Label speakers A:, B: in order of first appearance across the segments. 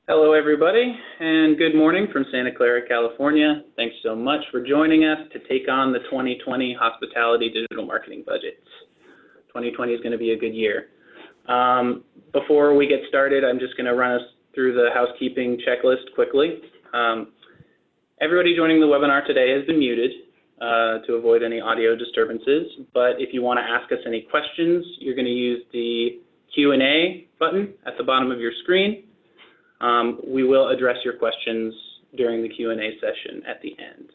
A: Hello, everybody, and good morning from Santa Clara, California. Thanks so much for joining us to take on the 2020 Hospitality Digital Marketing Budget. 2020 is going to be a good year. Before we get started, I'm just going to run us through the housekeeping checklist quickly. Everybody joining the webinar today has been muted to avoid any audio disturbances, but if you want to ask us any questions, you're going to use the Q&A button at the bottom of your screen. We will address your questions during the Q&A session at the end.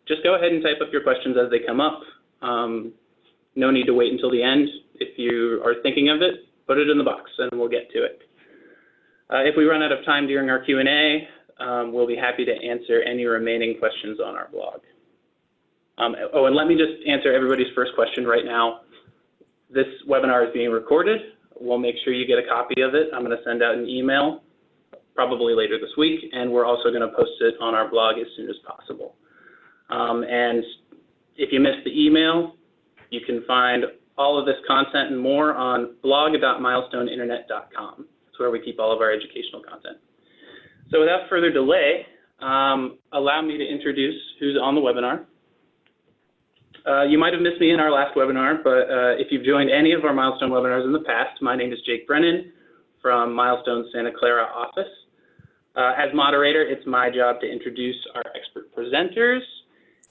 A: Just go ahead and type up your questions as they come up. No need to wait until the end. If you are thinking of it, put it in the box and we'll get to it. If we run out of time during our Q&A, we'll be happy to answer any remaining questions on our blog. Oh, and let me just answer everybody's first question right now. This webinar is being recorded. We'll make sure you get a copy of it. I'm going to send out an email probably later this week, and we're also going to post it on our blog as soon as possible. And if you missed the email, you can find all of this content and more on blog.milestoneinternet.com. That's where we keep all of our educational content. So without further delay, allow me to introduce who's on the webinar. You might have missed me in our last webinar, but if you've joined any of our Milestone webinars in the past, my name is Jake Brennan from Milestone's Santa Clara office. As moderator, it's my job to introduce our expert presenters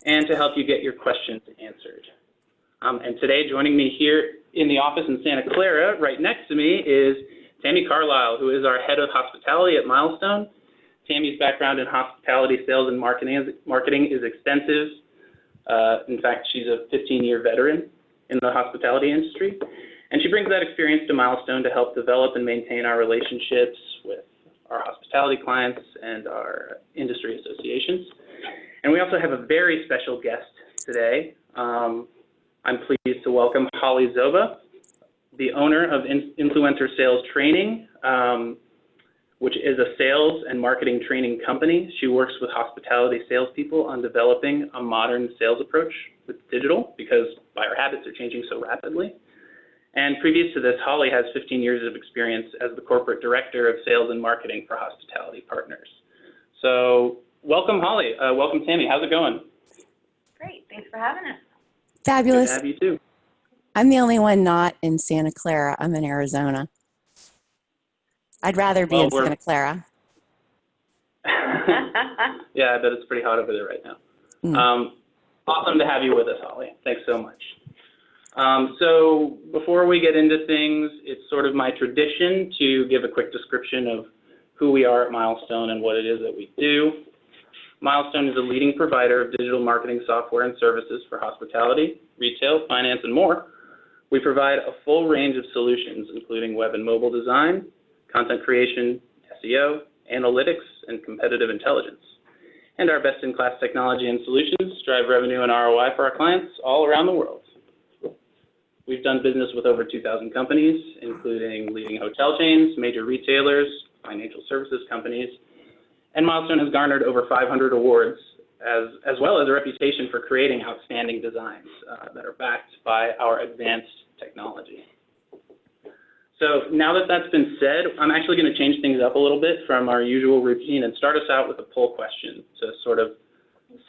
A: and to help you get your questions answered. And today, joining me here in the office in Santa Clara, right next to me, is Tammy Carlisle, who is our head of hospitality at Milestone. Tammy's background in hospitality sales and marketing is extensive. In fact, she's a 15-year veteran in the hospitality industry, and she brings that experience to Milestone to help develop and maintain our relationships with our hospitality clients and our industry associations. And we also have a very special guest today. I'm pleased to welcome Holly Zoba, the owner of Influencer Sales Training, which is a sales and marketing training company. She works with hospitality salespeople on developing a modern sales approach with digital because buyer habits are changing so rapidly. And previous to this, Holly has 15 years of experience as the corporate director of sales and marketing for hospitality partners. So welcome, Holly. Welcome, Tammy. How's it going?
B: Great. Thanks for having us.
C: Fabulous.
A: Good to have you too.
C: I'm the only one not in Santa Clara. I'm in Arizona. I'd rather be in Santa Clara.
A: Yeah, I bet it's pretty hot over there right now. Awesome to have you with us, Holly. Thanks so much. So before we get into things, it's sort of my tradition to give a quick description of who we are at Milestone and what it is that we do. Milestone is a leading provider of digital marketing software and services for hospitality, retail, finance, and more. We provide a full range of solutions, including web and mobile design, content creation, SEO, analytics, and competitive intelligence. And our best-in-class technology and solutions drive revenue and ROI for our clients all around the world. We've done business with over 2,000 companies, including leading hotel chains, major retailers, financial services companies, and Milestone has garnered over 500 awards, as well as a reputation for creating outstanding designs that are backed by our advanced technology. So now that that's been said, I'm actually going to change things up a little bit from our usual routine and start us out with a poll question to sort of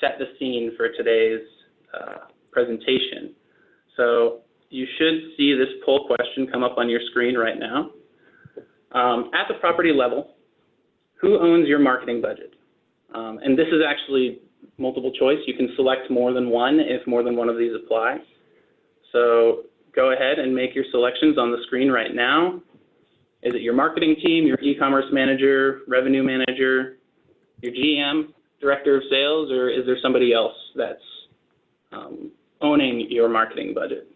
A: set the scene for today's presentation. So you should see this poll question come up on your screen right now. At the property level, who owns your marketing budget? And this is actually multiple choice. You can select more than one if more than one of these apply. So go ahead and make your selections on the screen right now. Is it your marketing team, your e-commerce manager, revenue manager, your GM, director of sales, or is there somebody else that's owning your marketing budget?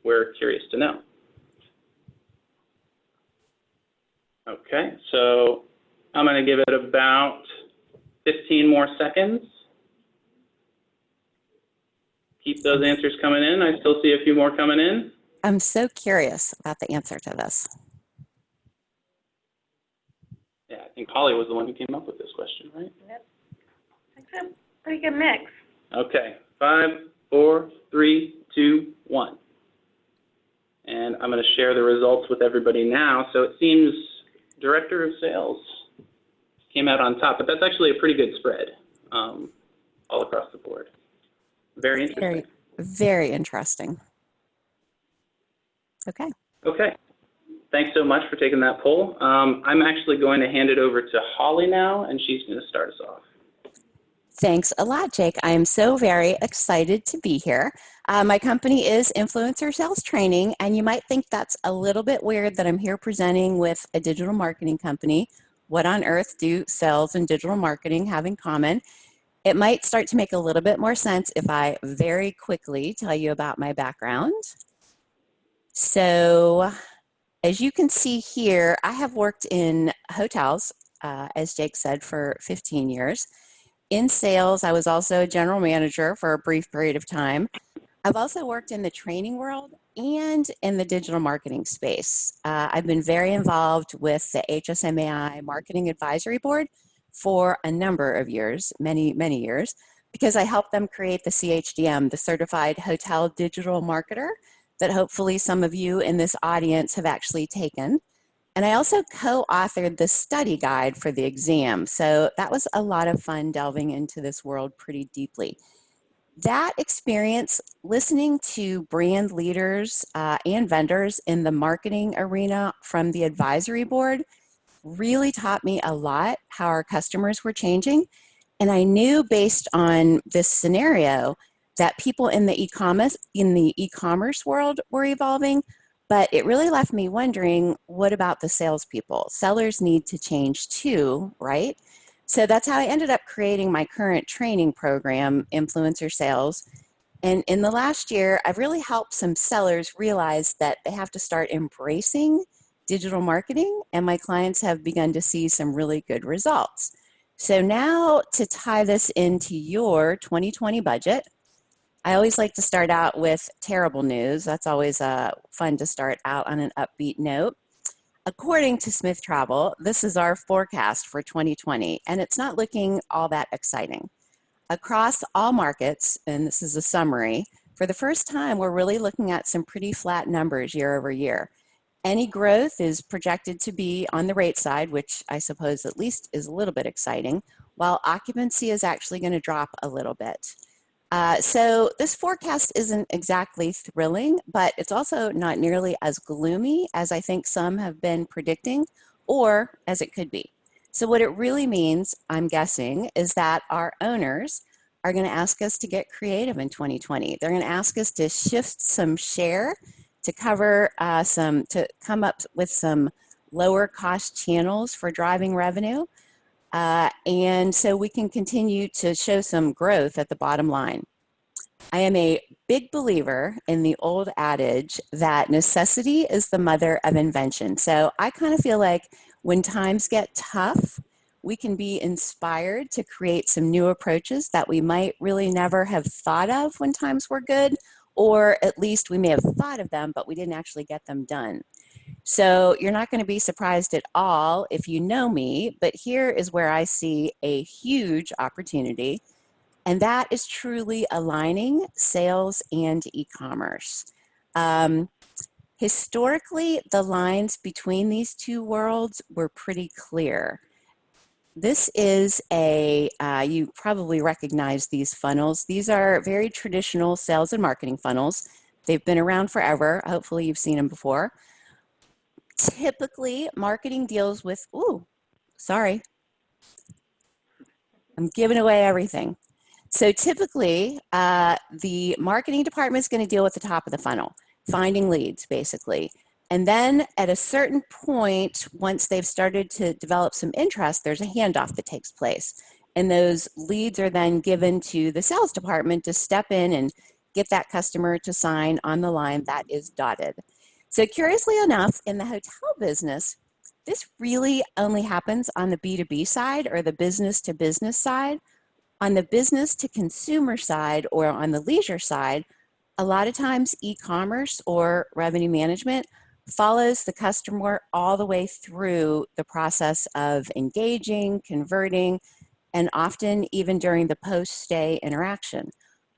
A: We're curious to know. Okay, so I'm going to give it about 15 more seconds. Keep those answers coming in. I still see a few more coming in.
C: I'm so curious about the answer to this.
A: Yeah, I think Holly was the one who came up with this question, right?
B: Yep. It's a pretty good mix.
A: Okay, 5, 4, 3, 2, 1. And I'm going to share the results with everybody now. So it seems Director of Sales came out on top, but that's actually a pretty good spread all across the board. Very interesting.
C: Very, very interesting. Okay.
A: Okay. Thanks so much for taking that poll. I'm actually going to hand it over to Holly now, and she's going to start us off.
C: Thanks a lot, Jake. I am so very excited to be here. My company is Influencer Sales Training, and you might think that's a little bit weird that I'm here presenting with a digital marketing company. What on earth do sales and digital marketing have in common? It might start to make a little bit more sense if I very quickly tell you about my background. So, as you can see here, I have worked in hotels, as Jake said, for 15 years. In sales, I was also a general manager for a brief period of time. I've also worked in the training world and in the digital marketing space. I've been very involved with the HSMAI Marketing Advisory Board for a number of years, many, many years, because I helped them create the CHDM, the Certified Hotel Digital Marketer, that hopefully some of you in this audience have actually taken. And I also co-authored the study guide for the exam. So that was a lot of fun delving into this world pretty deeply. That experience, listening to brand leaders and vendors in the marketing arena from the advisory board, really taught me a lot how our customers were changing. And I knew based on this scenario that people in the e-commerce world were evolving, but it really left me wondering, what about the salespeople? Sellers need to change too, right? So that's how I ended up creating my current training program, Influencer Sales. And in the last year, I've really helped some sellers realize that they have to start embracing digital marketing, and my clients have begun to see some really good results. So now, to tie this into your 2020 budget, I always like to start out with terrible news. That's always fun to start out on an upbeat note. According to Smith Travel, this is our forecast for 2020, and it's not looking all that exciting. Across all markets, and this is a summary, for the first time, we're really looking at some pretty flat numbers year over year. Any growth is projected to be on the rate side, which I suppose at least is a little bit exciting, while occupancy is actually going to drop a little bit. So this forecast isn't exactly thrilling, but it's also not nearly as gloomy as I think some have been predicting, or as it could be. So what it really means, I'm guessing, is that our owners are going to ask us to get creative in 2020. They're going to ask us to shift some share to cover to come up with some lower cost channels for driving revenue. And so we can continue to show some growth at the bottom line. I am a big believer in the old adage that necessity is the mother of invention. So I kind of feel like when times get tough, we can be inspired to create some new approaches that we might really never have thought of when times were good, or at least we may have thought of them, but we didn't actually get them done. So you're not going to be surprised at all if you know me, but here is where I see a huge opportunity, and that is truly aligning sales and e-commerce. Historically, the lines between these two worlds were pretty clear. This is you probably recognize these funnels. These are very traditional sales and marketing funnels. They've been around forever. Hopefully you've seen them before. Typically, marketing deals with, sorry, I'm giving away everything. So typically, the marketing department is going to deal with the top of the funnel, finding leads, basically. And then at a certain point, once they've started to develop some interest, there's a handoff that takes place. And those leads are then given to the sales department to step in and get that customer to sign on the line that is dotted. So curiously enough, in the hotel business, this really only happens on the B2B side or the business to business side. On the business to consumer side or on the leisure side, a lot of times e-commerce or revenue management follows the customer all the way through the process of engaging, converting, and often even during the post-stay interaction.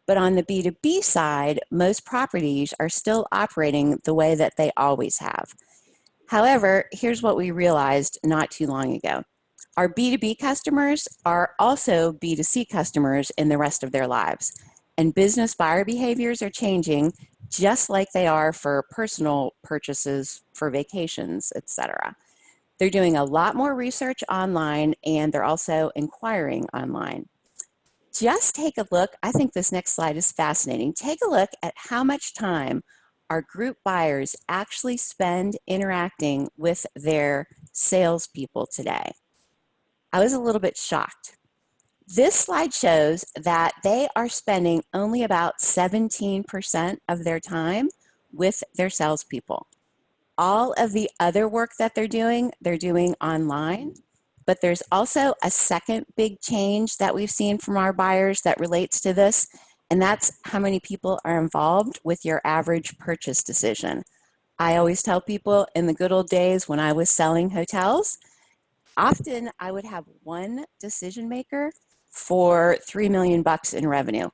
C: But on the B2B side, most properties are still operating the way that they always have. However, here's what we realized not too long ago. Our B2B customers are also B2C customers in the rest of their lives. And business buyer behaviors are changing just like they are for personal purchases for vacations, etc. They're doing a lot more research online, and they're also inquiring online. Just take a look. I think this next slide is fascinating. Take a look at how much time our group buyers actually spend interacting with their salespeople today. I was a little bit shocked. This slide shows that they are spending only about 17% of their time with their salespeople. All of the other work that they're doing online. But there's also a second big change that we've seen from our buyers that relates to this, and that's how many people are involved with your average purchase decision. I always tell people in the good old days when I was selling hotels, often I would have one decision maker for $3 million in revenue.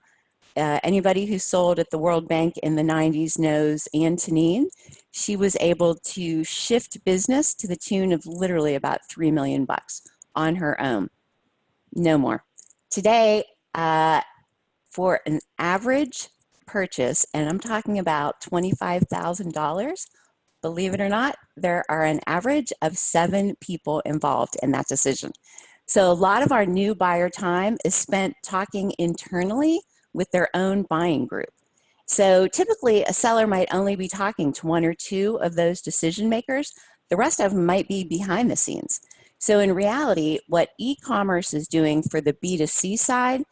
C: Anybody who sold at the World Bank in the 90s knows Antonine. She was able to shift business to the tune of literally about $3 million on her own. No more. Today, for an average purchase, and I'm talking about $25,000, believe it or not, there are an average of 7 people involved in that decision. So a lot of our new buyer time is spent talking internally with their own buying group. So typically a seller might only be talking to 1 or 2 of those decision makers. The rest of them might be behind the scenes. So in reality, what e-commerce is doing for the B2C side,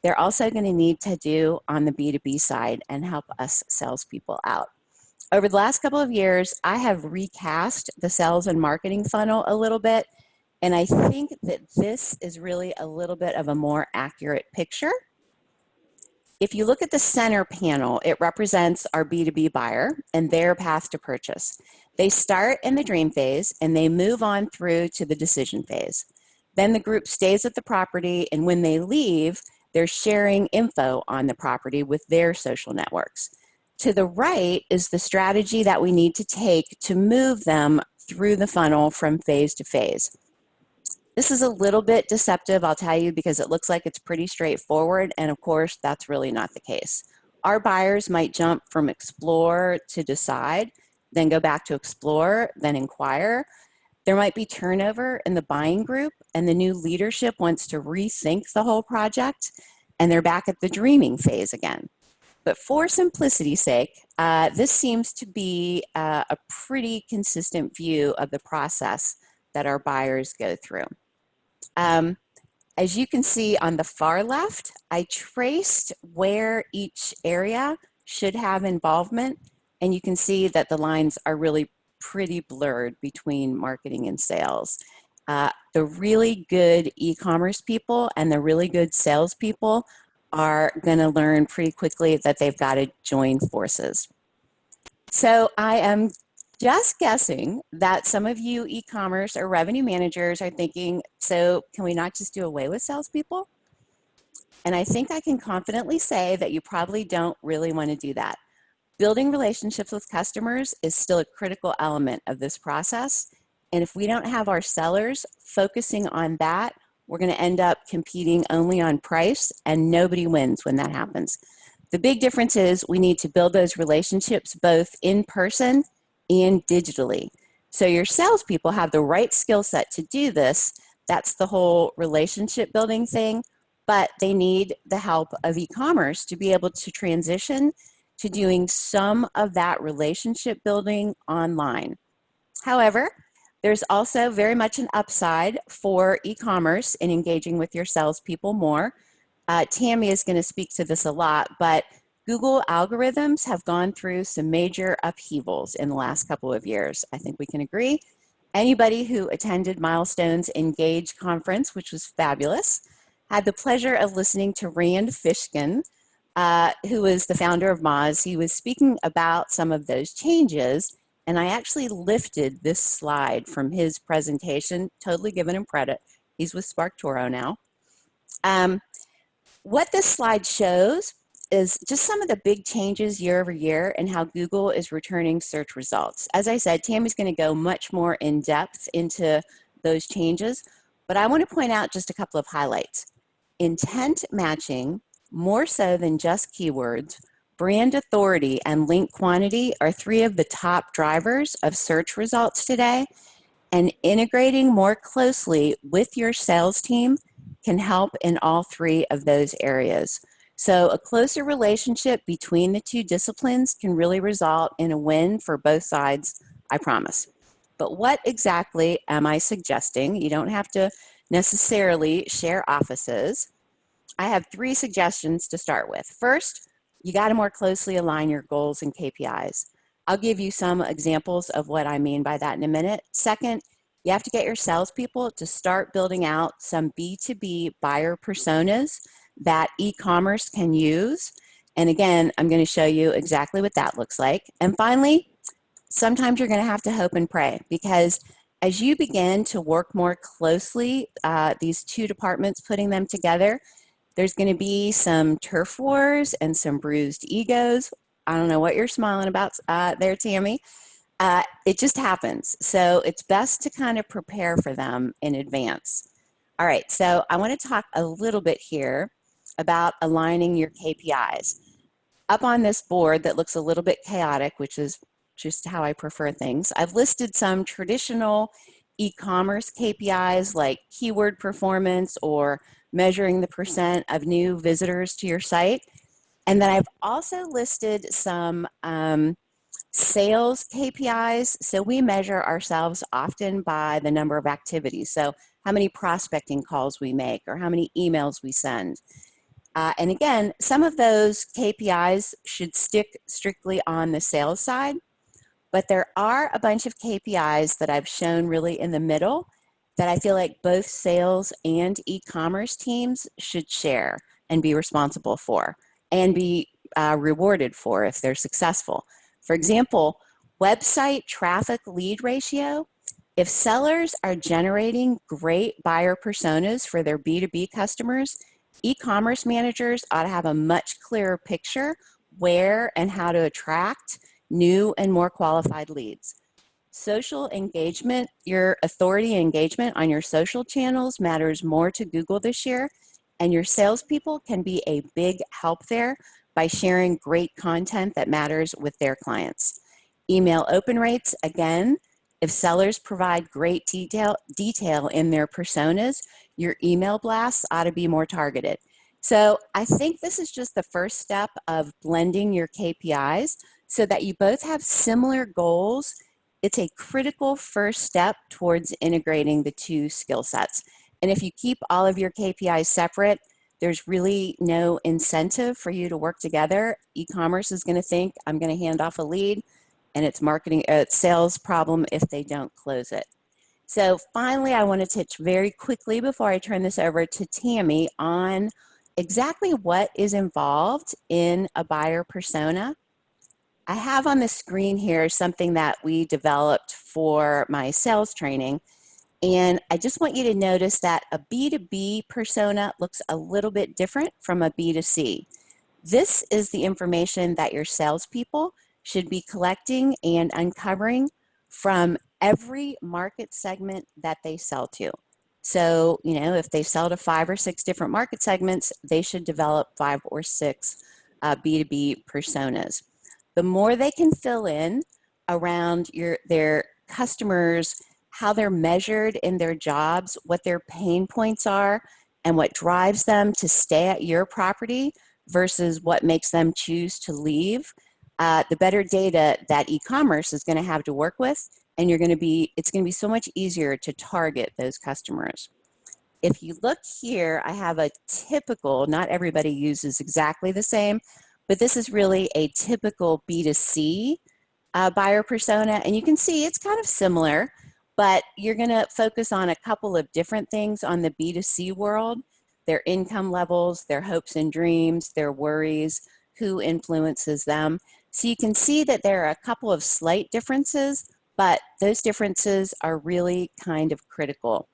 C: they're also going to need to do on the B2B side and help us salespeople out. Over the last couple of years, I have recast the sales and marketing funnel a little bit, and I think that this is really a little bit of a more accurate picture. If you look at the center panel, it represents our B2B buyer and their path to purchase. They start in the dream phase and they move on through to the decision phase. Then the group stays at the property, and when they leave, they're sharing info on the property with their social networks. To the right is the strategy that we need to take to move them through the funnel from phase to phase. This is a little bit deceptive, I'll tell you, because it looks like it's pretty straightforward, and of course, that's really not the case. Our buyers might jump from explore to decide, then go back to explore, then inquire. There might be turnover in the buying group, and the new leadership wants to rethink the whole project, and they're back at the dreaming phase again. But for simplicity's sake, this seems to be a pretty consistent view of the process that our buyers go through. As you can see on the far left, I traced where each area should have involvement, and you can see that the lines are really pretty blurred between marketing and sales. The really good e-commerce people and the really good salespeople are going to learn pretty quickly that they've got to join forces. So I am just guessing that some of you e-commerce or revenue managers are thinking, so can we not just do away with salespeople? And I think I can confidently say that you probably don't really want to do that. Building relationships with customers is still a critical element of this process. And if we don't have our sellers focusing on that, we're going to end up competing only on price, and nobody wins when that happens. The big difference is we need to build those relationships both in person and digitally. So your salespeople have the right skill set to do this. That's the whole relationship building thing, but they need the help of e-commerce to be able to transition to doing some of that relationship building online. However, there's also very much an upside for e-commerce in engaging with your salespeople more. Tammy is going to speak to this a lot, but Google algorithms have gone through some major upheavals in the last couple of years. I think we can agree. Anybody who attended Milestone's Engage conference, which was fabulous, had the pleasure of listening to Rand Fishkin, who is the founder of Moz. He was speaking about some of those changes, and I actually lifted this slide from his presentation, totally giving him credit. He's with SparkToro now. What this slide shows is just some of the big changes year over year and how Google is returning search results. As I said, Tammy's going to go much more in depth into those changes, but I want to point out just a couple of highlights. Intent matching, more so than just keywords, brand authority, and link quantity are three of the top drivers of search results today, and integrating more closely with your sales team can help in all three of those areas. So a closer relationship between the two disciplines can really result in a win for both sides, I promise. But what exactly am I suggesting? You don't have to necessarily share offices. I have three suggestions to start with. First, you got to more closely align your goals and KPIs. I'll give you some examples of what I mean by that in a minute. Second, you have to get your salespeople to start building out some B2B buyer personas that e-commerce can use. And again, I'm going to show you exactly what that looks like. And finally, sometimes you're going to have to hope and pray, because as you begin to work more closely, these two departments, putting them together, there's going to be some turf wars and some bruised egos. I don't know what you're smiling about there, Tammy. It just happens. So it's best to kind of prepare for them in advance. All right, so I want to talk a little bit here about aligning your KPIs. Up on this board that looks a little bit chaotic, which is just how I prefer things, I've listed some traditional e-commerce KPIs like keyword performance or measuring the percent of new visitors to your site. And then I've also listed some sales KPIs. So we measure ourselves often by the number of activities. So how many prospecting calls we make or how many emails we send. And again, some of those KPIs should stick strictly on the sales side, but there are a bunch of KPIs that I've shown really in the middle that I feel like both sales and e-commerce teams should share and be responsible for and be rewarded for if they're successful. For example, website traffic lead ratio. If sellers are generating great buyer personas for their B2B customers, e-commerce managers ought to have a much clearer picture where and how to attract new and more qualified leads. Social engagement, your authority and engagement on your social channels matters more to Google this year, and your salespeople can be a big help there by sharing great content that matters with their clients. Email open rates, again, if sellers provide great detail in their personas, your email blasts ought to be more targeted. So I think this is just the first step of blending your KPIs so that you both have similar goals. It's a critical first step towards integrating the two skill sets. And if you keep all of your KPIs separate, there's really no incentive for you to work together. E-commerce is going to think, I'm going to hand off a lead, and it's sales problem if they don't close it. So finally, I want to touch very quickly before I turn this over to Tammy on exactly what is involved in a buyer persona. I have on the screen here something that we developed for my sales training, and I just want you to notice that a B2B persona looks a little bit different from a B2C. This is the information that your salespeople should be collecting and uncovering from every market segment that they sell to. So, if they sell to 5 or 6 different market segments, they should develop 5 or 6 B2B personas. The more they can fill in around their customers, how they're measured in their jobs, what their pain points are, and what drives them to stay at your property versus what makes them choose to leave, the better data that e-commerce is going to have to work with, and it's going to be so much easier to target those customers. If you look here, I have a typical, not everybody uses exactly the same, but this is really a typical B2C buyer persona, and you can see it's kind of similar, but you're going to focus on a couple of different things on the B2C world: their income levels, their hopes and dreams, their worries, who influences them. So you can see that there are a couple of slight differences, but those differences are really kind of critical.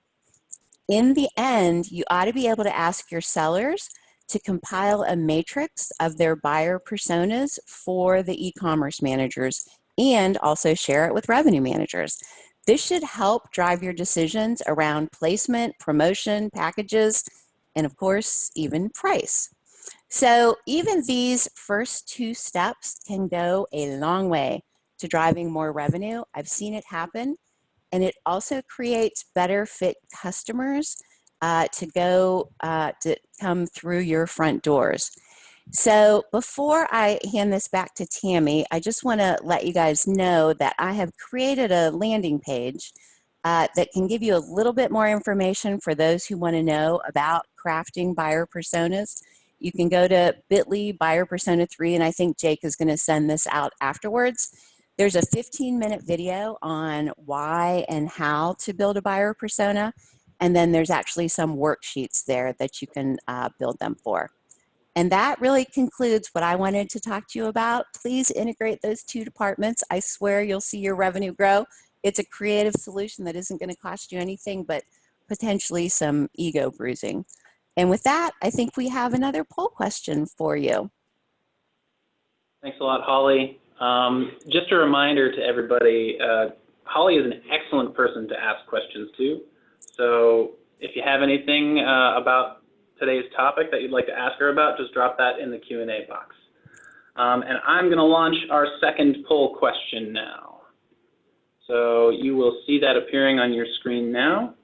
C: In the end, you ought to be able to ask your sellers to compile a matrix of their buyer personas for the e-commerce managers and also share it with revenue managers. This should help drive your decisions around placement, promotion, packages, and of course, even price. So even these first two steps can go a long way to driving more revenue. I've seen it happen, and it also creates better fit customers to come through your front doors. So before I hand this back to Tammy, I just want to let you guys know that I have created a landing page that can give you a little bit more information for those who want to know about crafting buyer personas. You can go to bit.ly buyer persona 3, and I think Jake is going to send this out afterwards. There's a 15-minute video on why and how to build a buyer persona, and then there's actually some worksheets there that you can build them for. And that really concludes what I wanted to talk to you about. Please integrate those two departments. I swear you'll see your revenue grow. It's a creative solution that isn't going to cost you anything but potentially some ego bruising. And with that, I think we have another poll question for you.
A: Thanks a lot, Holly. Just a reminder to everybody, Holly is an excellent person to ask questions to. So if you have anything about today's topic that you'd like to ask her about, just drop that in the Q&A box. And I'm going to launch our second poll question now. So you will see that appearing on your screen now.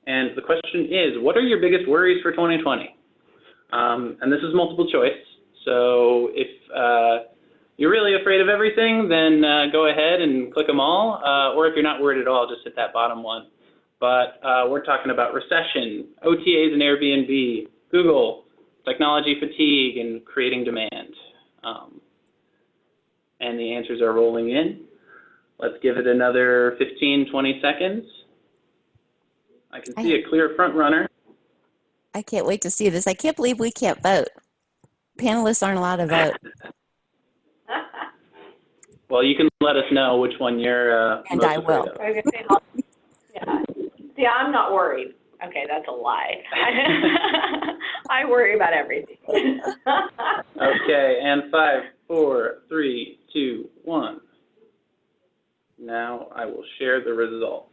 A: And the question is, what are your biggest worries for 2020? And this is multiple choice. So if you're really afraid of everything, then go ahead and click them all. Or if you're not worried at all, just hit that bottom one. But we're talking about recession, OTAs and Airbnb, Google, technology fatigue, and creating demand. And the answers are rolling in. Let's give it another 15, 20 seconds. I can see a clear front runner.
C: I can't wait to see this. I can't believe we can't vote. Panelists aren't allowed to vote.
A: Well, you can let us know which one you're
C: and
A: most
C: I will.
A: afraid of.
B: Yeah. See, I'm not worried. Okay, that's a lie. I worry about everything.
A: Okay, and 5, 4, 3, 2, 1. Now I will share the results.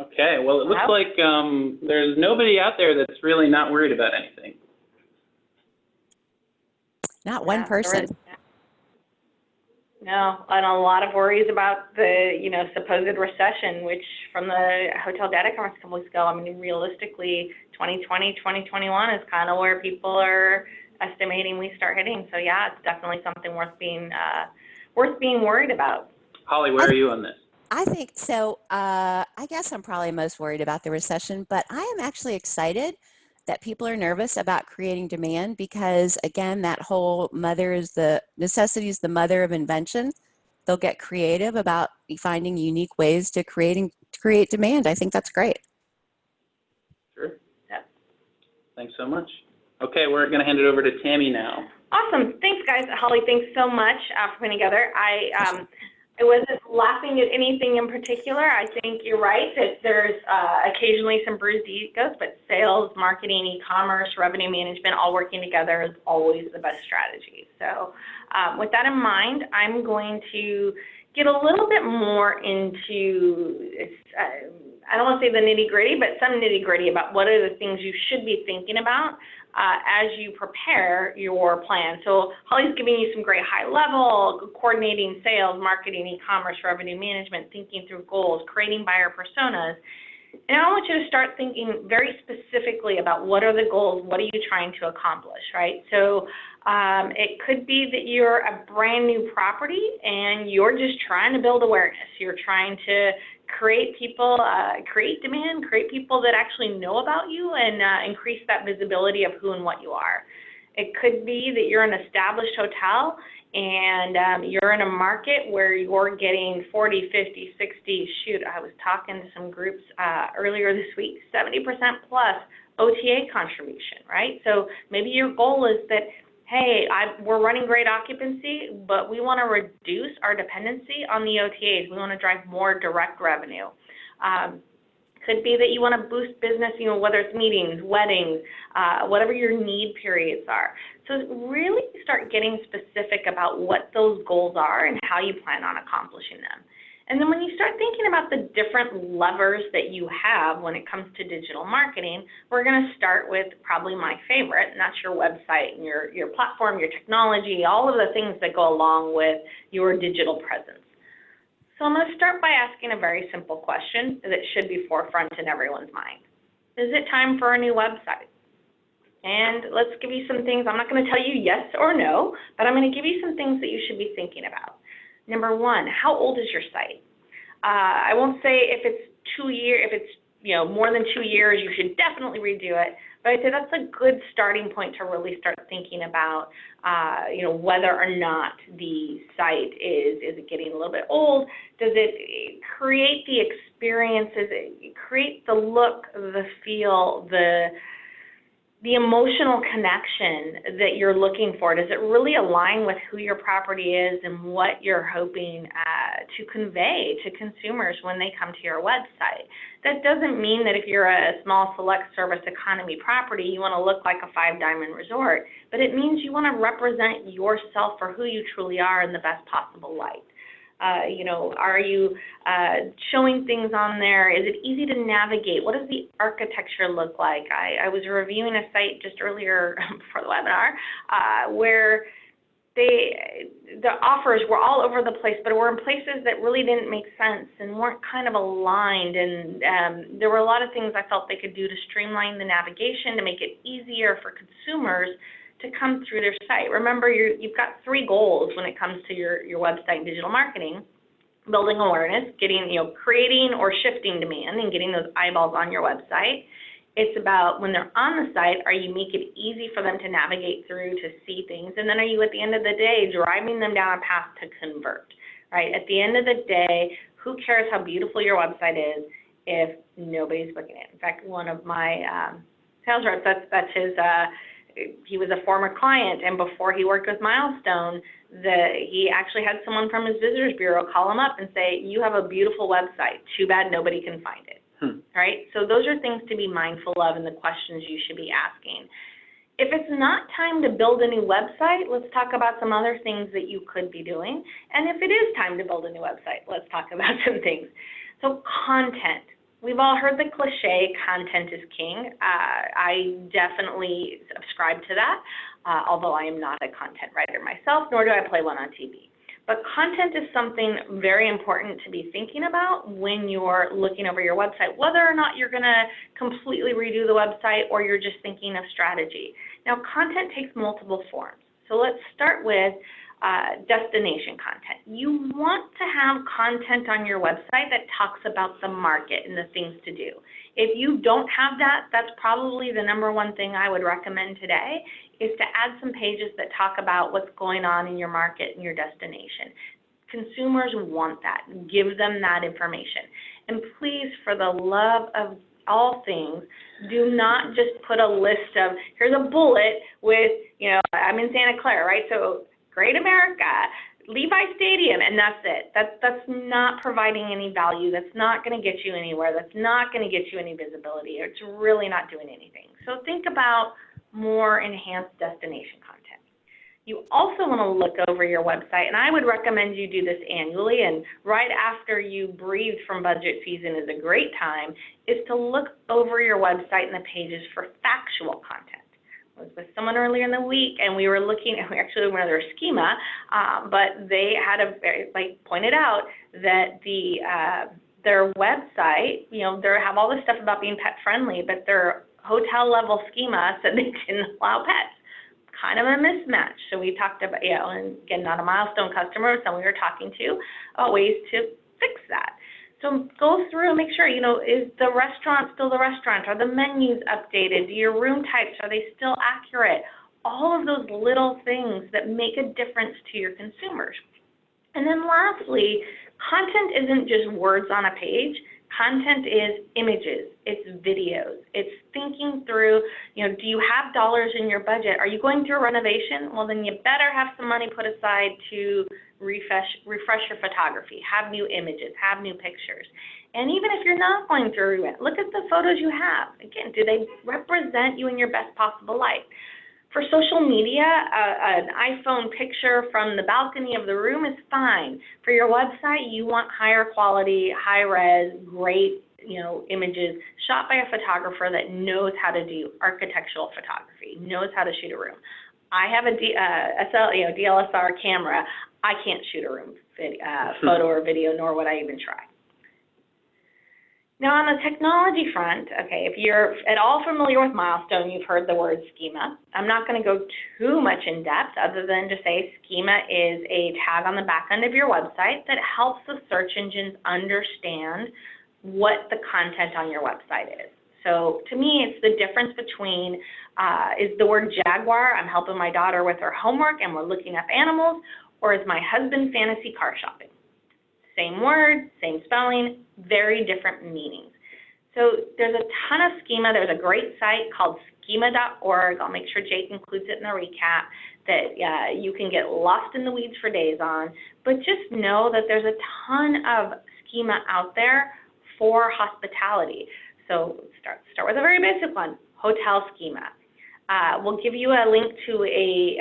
A: Okay, well, it looks like there's nobody out there that's really not worried about anything.
C: Not one person.
B: No, and a lot of worries about the, supposed recession, which from the hotel data conference a couple weeks ago, I mean, realistically, 2020, 2021 is kind of where people are estimating we start hitting. So yeah, it's definitely something worth being worried about.
A: Holly, where are you on this?
C: I think so. I guess I'm probably most worried about the recession, but I am actually excited that people are nervous about creating demand because, again, that whole necessity is the mother of invention. They'll get creative about finding unique ways to create demand. I think that's great.
A: Sure.
B: Yeah.
A: Thanks so much. Okay, we're going to hand it over to Tammy now.
B: Awesome. Thanks, guys. Holly, thanks so much for putting together. I wasn't laughing at anything in particular. I think you're right that there's occasionally some bruised egos, but sales, marketing, e-commerce, revenue management, all working together is always the best strategy. So with that in mind, I'm going to get a little bit more into, I don't want to say the nitty-gritty, but some nitty-gritty about what are the things you should be thinking about as you prepare your plan. So Holly's giving you some great high level, coordinating sales, marketing, e-commerce, revenue management, thinking through goals, creating buyer personas. And I want you to start thinking very specifically about what are the goals, what are you trying to accomplish, right? So it could be that you're a brand new property and you're just trying to build awareness. You're trying to create people, create demand, create people that actually know about you and increase that visibility of who and what you are. It could be that you're an established hotel and you're in a market where you're getting 40, 50, 60, shoot, I was talking to some groups earlier this week, 70% plus OTA contribution, right? So maybe your goal is that, hey, we're running great occupancy, but we want to reduce our dependency on the OTAs. We want to drive more direct revenue. Could be that you want to boost business, whether it's meetings, weddings, whatever your need periods are. So really start getting specific about what those goals are and how you plan on accomplishing them. And then when you start thinking about the different levers that you have when it comes to digital marketing, we're going to start with probably my favorite, and that's your website and your platform, your technology, all of the things that go along with your digital presence. So I'm going to start by asking a very simple question that should be forefront in everyone's mind. Is it time for a new website? And let's give you some things. I'm not going to tell you yes or no, but I'm going to give you some things that you should be thinking about. Number one, how old is your site? I won't say if it's 2 years, if it's more than 2 years, you should definitely redo it. But I'd say that's a good starting point to really start thinking about, whether or not the site is it getting a little bit old? Does it create the experience? Does it create the look, the feel, the emotional connection that you're looking for? Does it really align with who your property is and what you're hoping to convey to consumers when they come to your website? That doesn't mean that if you're a small select service economy property, you want to look like a 5-diamond resort, but it means you want to represent yourself for who you truly are in the best possible light. Are you showing things on there? Is it easy to navigate? What does the architecture look like? I was reviewing a site just earlier before the webinar where the offers were all over the place, but were in places that really didn't make sense and weren't kind of aligned. And there were a lot of things I felt they could do to streamline the navigation, to make it easier for consumers to come through their site. Remember, you've got 3 goals when it comes to your website and digital marketing: building awareness, creating or shifting demand and getting those eyeballs on your website. It's about when they're on the site, are you make it easy for them to navigate through, to see things? And then are you, at the end of the day, driving them down a path to convert, right? At the end of the day, who cares how beautiful your website is if nobody's booking it? In fact, one of my sales reps, that's his, he was a former client, and before he worked with Milestone, he actually had someone from his visitors bureau call him up and say, you have a beautiful website, too bad nobody can find it. Right? So those are things to be mindful of and the questions you should be asking. If it's not time to build a new website, let's talk about some other things that you could be doing. And if it is time to build a new website, let's talk about some things. So content. We've all heard the cliche, content is king. I definitely subscribe to that, although I am not a content writer myself, nor do I play one on TV. But content is something very important to be thinking about when you're looking over your website, whether or not you're going to completely redo the website or you're just thinking of strategy. Now, content takes multiple forms. So let's start with destination content. You want to have content on your website that talks about the market and the things to do. If you don't have that, that's probably the #1 thing I would recommend today, is to add some pages that talk about what's going on in your market and your destination. Consumers want that. Give them that information. And please, for the love of all things, do not just put a list of, here's a bullet with, I'm in Santa Clara, right? So Great America, Levi Stadium, and that's it. That's not providing any value. That's not going to get you anywhere. That's not going to get you any visibility. It's really not doing anything. So think about more enhanced destination content. You also want to look over your website, and I would recommend you do this annually, and right after you breathe from budget season is a great time, is to look over your website and the pages for factual content. I was with someone earlier in the week, and we were looking at, actually went over their schema, but they had pointed out that their website, they have all this stuff about being pet friendly, but their hotel level schema said they didn't allow pets. Kind of a mismatch. So we talked about, and again, not a Milestone customer, someone we were talking to, ways to fix that. So go through and make sure, is the restaurant still the restaurant? Are the menus updated? Do your room types, are they still accurate? All of those little things that make a difference to your consumers. And then lastly, content isn't just words on a page. Content is images, it's videos, it's thinking through, do you have dollars in your budget? Are you going through a renovation? Well, then you better have some money put aside to refresh your photography, have new images, have new pictures. And even if you're not going through it, look at the photos you have. Again, do they represent you in your best possible light? For social media, an iPhone picture from the balcony of the room is fine. For your website, you want higher quality, high res, great, images shot by a photographer that knows how to do architectural photography, knows how to shoot a room. I have a DSLR camera. I can't shoot a room photo or video, nor would I even try. Now, on the technology front, okay, if you're at all familiar with Milestone, you've heard the word schema. I'm not going to go too much in depth other than to say schema is a tag on the back end of your website that helps the search engines understand what the content on your website is. So to me, it's the difference between, is the word jaguar, I'm helping my daughter with her homework and we're looking up animals, or is my husband fantasy car shopping? Same word, same spelling, very different meanings. So there's a ton of schema. There's a great site called schema.org. I'll make sure Jake includes it in the recap that you can get lost in the weeds for days on. But just know that there's a ton of schema out there for hospitality. So start with a very basic one, hotel schema. We'll give you a link to a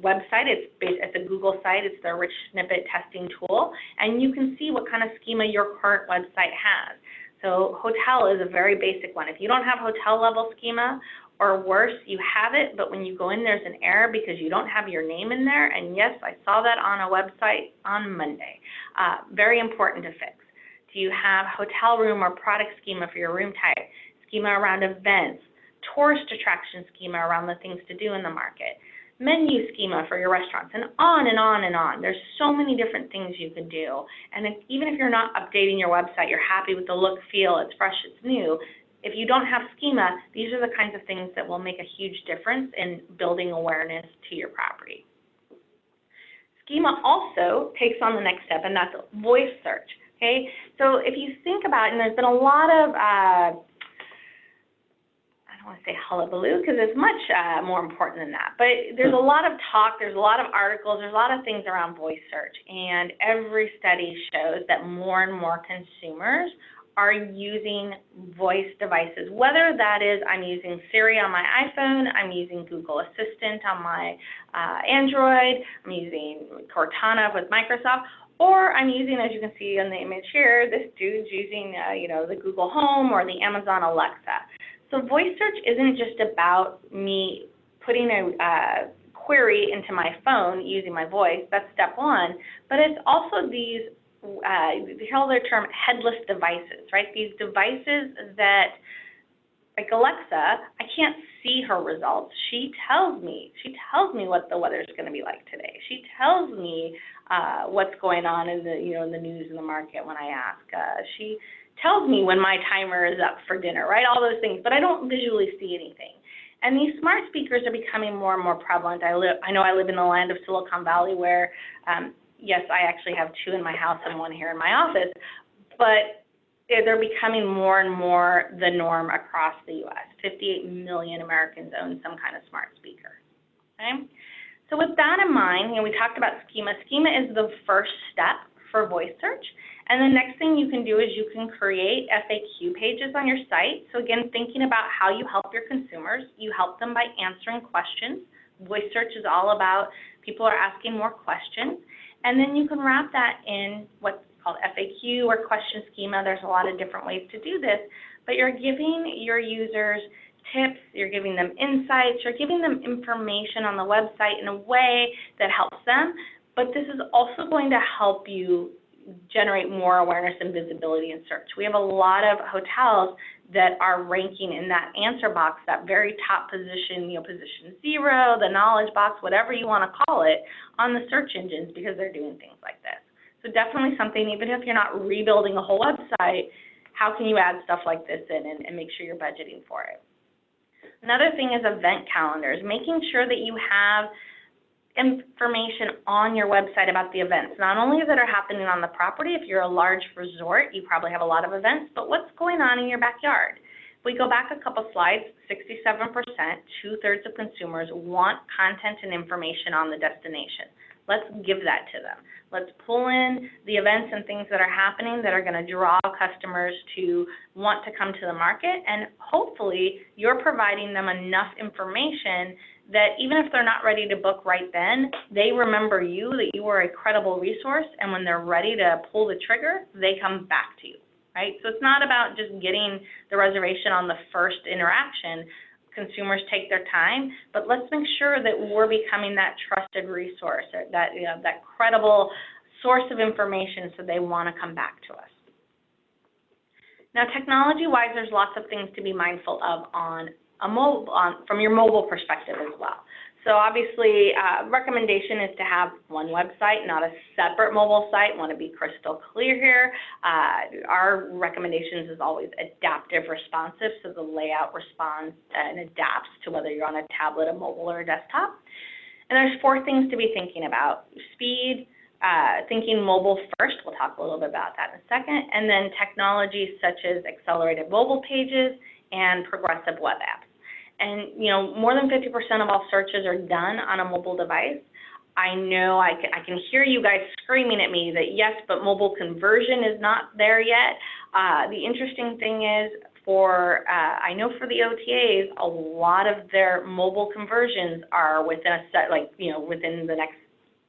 B: website. It's a Google site. It's the Rich Snippet Testing Tool, and you can see what kind of schema your current website has. So hotel is a very basic one. If you don't have hotel level schema, or worse, you have it, but when you go in, there's an error because you don't have your name in there, and yes, I saw that on a website on Monday. Very important to fix. Do you have hotel room or product schema for your room type, schema around events, tourist attraction schema around the things to do in the market, menu schema for your restaurants, and on and on and on. There's so many different things you could do. And even if you're not updating your website, you're happy with the look, feel, it's fresh, it's new, if you don't have schema, these are the kinds of things that will make a huge difference in building awareness to your property. Schema also takes on the next step, and that's voice search. Okay, so if you think about it, and there's been a lot of, I don't want to say hullabaloo because it's much more important than that, but there's a lot of talk, there's a lot of articles, there's a lot of things around voice search, and every study shows that more and more consumers are using voice devices, whether that is I'm using Siri on my iPhone, I'm using Google Assistant on my Android, I'm using Cortana with Microsoft, or I'm using, as you can see on the image here, this dude's using, the Google Home or the Amazon Alexa. So voice search isn't just about me putting a query into my phone using my voice. That's step one. But it's also these, they call their term headless devices, right? These devices that, like Alexa, I can't see her results. She tells me what the weather's going to be like today. She tells me what's going on in the, in the news and the market when I ask. She tells me when my timer is up for dinner, right? All those things, but I don't visually see anything. And these smart speakers are becoming more and more prevalent. I know I live in the land of Silicon Valley where, yes, I actually have two in my house and one here in my office, but they're becoming more and more the norm across the U.S. 58 million Americans own some kind of smart speaker. Okay? So with that in mind, we talked about schema. Schema is the first step for voice search. And the next thing you can do is you can create FAQ pages on your site. So again, thinking about how you help your consumers, you help them by answering questions. Voice search is all about people are asking more questions. And then you can wrap that in what's called FAQ or question schema. There's a lot of different ways to do this, but you're giving your users tips, you're giving them insights, you're giving them information on the website in a way that helps them, but this is also going to help you generate more awareness and visibility in search. We have a lot of hotels that are ranking in that answer box, that very top position, position 0, the knowledge box, whatever you want to call it, on the search engines because they're doing things like this. So definitely something, even if you're not rebuilding a whole website, how can you add stuff like this in and make sure you're budgeting for it? Another thing is event calendars, making sure that you have information on your website about the events, not only that are happening on the property. If you're a large resort, you probably have a lot of events, but what's going on in your backyard? If we go back a couple slides, 67%, 2/3 of consumers want content and information on the destination. Let's give that to them. Let's pull in the events and things that are happening that are going to draw customers to want to come to the market, and hopefully you're providing them enough information that even if they're not ready to book right then, they remember you, that you are a credible resource, and when they're ready to pull the trigger, they come back to you, right? So it's not about just getting the reservation on the first interaction. Consumers take their time, but let's make sure that we're becoming that trusted resource, or that, that credible source of information, so they want to come back to us. Now, technology-wise, there's lots of things to be mindful of from your mobile perspective as well. So obviously, recommendation is to have one website, not a separate mobile site. Want to be crystal clear here. Our recommendations is always adaptive responsive, so the layout responds and adapts to whether you're on a tablet, a mobile, or a desktop. And there's 4 things to be thinking about: speed, thinking mobile first. We'll talk a little bit about that in a second. And then technologies such as accelerated mobile pages and progressive web apps. And, more than 50% of all searches are done on a mobile device. I know I can hear you guys screaming at me that, yes, but mobile conversion is not there yet. The interesting thing is, I know for the OTAs, a lot of their mobile conversions are within within the next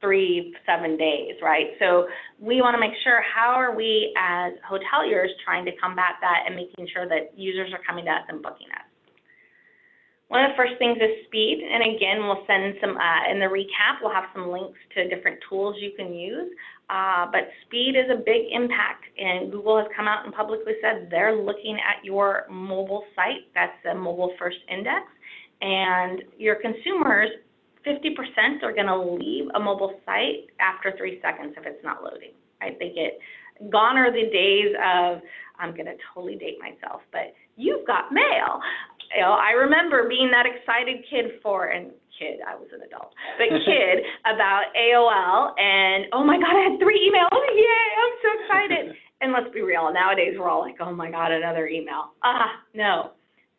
B: 3-7 days, right? So we want to make sure, how are we as hoteliers trying to combat that and making sure that users are coming to us and booking us? One of the first things is speed, and again, we'll send some, in the recap, we'll have some links to different tools you can use, but speed is a big impact, and Google has come out and publicly said they're looking at your mobile site. That's a mobile first index, and your consumers, 50% are going to leave a mobile site after 3 seconds if it's not loading, right? Gone are the days of, I'm going to totally date myself, but you've got mail. I remember being that excited I was an adult, but kid about AOL, and oh my God, I had 3 emails, yay, I'm so excited. And let's be real, nowadays we're all like, oh my God, another email. No,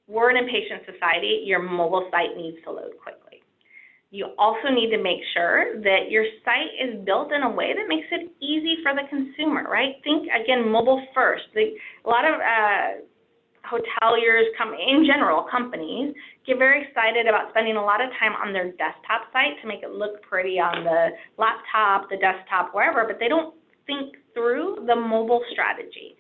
B: we're an impatient society. Your mobile site needs to load quickly. You also need to make sure that your site is built in a way that makes it easy for the consumer, right? Think, again, mobile first. A lot of hoteliers, in general, companies, get very excited about spending a lot of time on their desktop site to make it look pretty on the laptop, the desktop, wherever, but they don't think through the mobile strategy.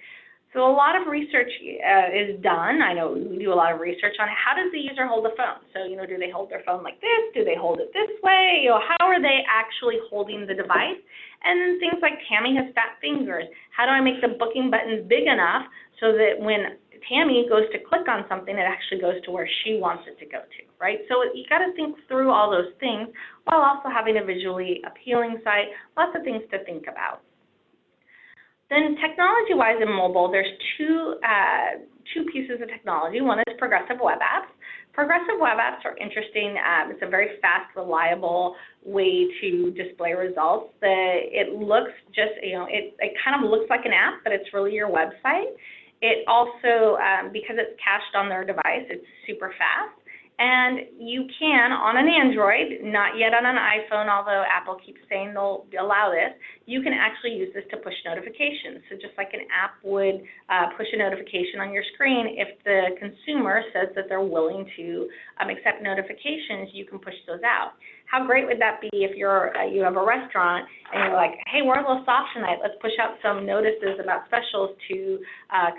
B: So a lot of research is done. I know we do a lot of research on how does the user hold the phone. So, do they hold their phone like this? Do they hold it this way? How are they actually holding the device? And things like Tammy has fat fingers. How do I make the booking buttons big enough so that when Tammy goes to click on something, it actually goes to where she wants it to go to, right? So you got to think through all those things while also having a visually appealing site. Lots of things to think about. Then technology-wise in mobile, there's two pieces of technology. One is progressive web apps. Progressive web apps are interesting. It's a very fast, reliable way to display results. It looks just, it kind of looks like an app, but it's really your website. It also, because it's cached on their device, it's super fast. And you can, on an Android, not yet on an iPhone, although Apple keeps saying they'll allow this, you can actually use this to push notifications. So just like an app would push a notification on your screen, if the consumer says that they're willing to accept notifications, you can push those out. How great would that be if you have a restaurant and you're like, hey, we're a little soft tonight, let's push out some notices about specials to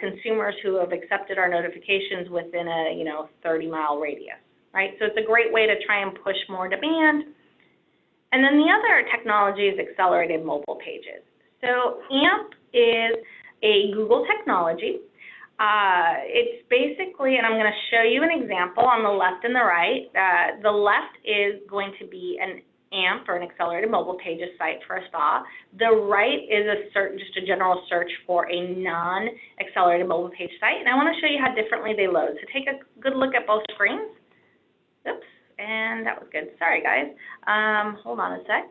B: consumers who have accepted our notifications within a 30-mile radius. Right? So it's a great way to try and push more demand. And then the other technology is accelerated mobile pages. So AMP is a Google technology. It's basically, and I'm going to show you an example on the left and the right. The left is going to be an AMP, or an accelerated mobile pages site for a spa. The right is just a general search for a non-accelerated mobile page site. And I want to show you how differently they load. So take a good look at both screens. Oops, and that was good. Sorry, guys. Hold on a sec.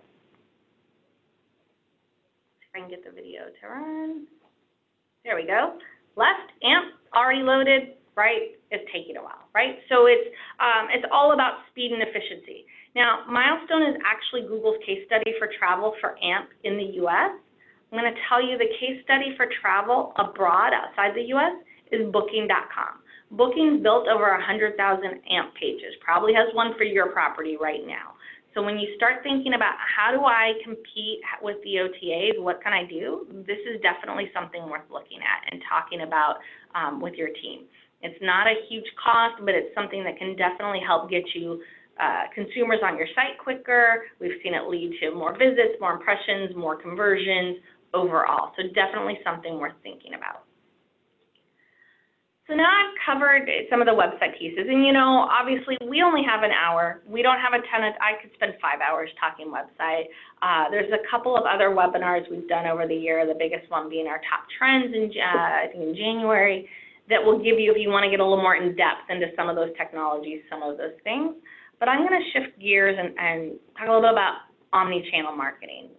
B: See if I can get the video to run. There we go. Left, AMP, already loaded. right, is taking a while, right? So it's all about speed and efficiency. Now, Milestone is actually Google's case study for travel for AMP in the U.S. I'm going to tell you the case study for travel abroad outside the U.S. is Booking.com. Booking built over 100,000 AMP pages, probably has one for your property right now. So when you start thinking about how do I compete with the OTAs, what can I do, this is definitely something worth looking at and talking about with your team. It's not a huge cost, but it's something that can definitely help get you consumers on your site quicker. We've seen it lead to more visits, more impressions, more conversions overall. So definitely something worth thinking about. So now I've covered some of the website pieces, and obviously we only have an hour. We don't have a ton of, I could spend 5 hours talking website. There's a couple of other webinars we've done over the year, the biggest one being our top trends I think in January, that will give you, if you want to get a little more in depth into some of those technologies, some of those things. But I'm going to shift gears and talk a little bit about omni-channel marketing,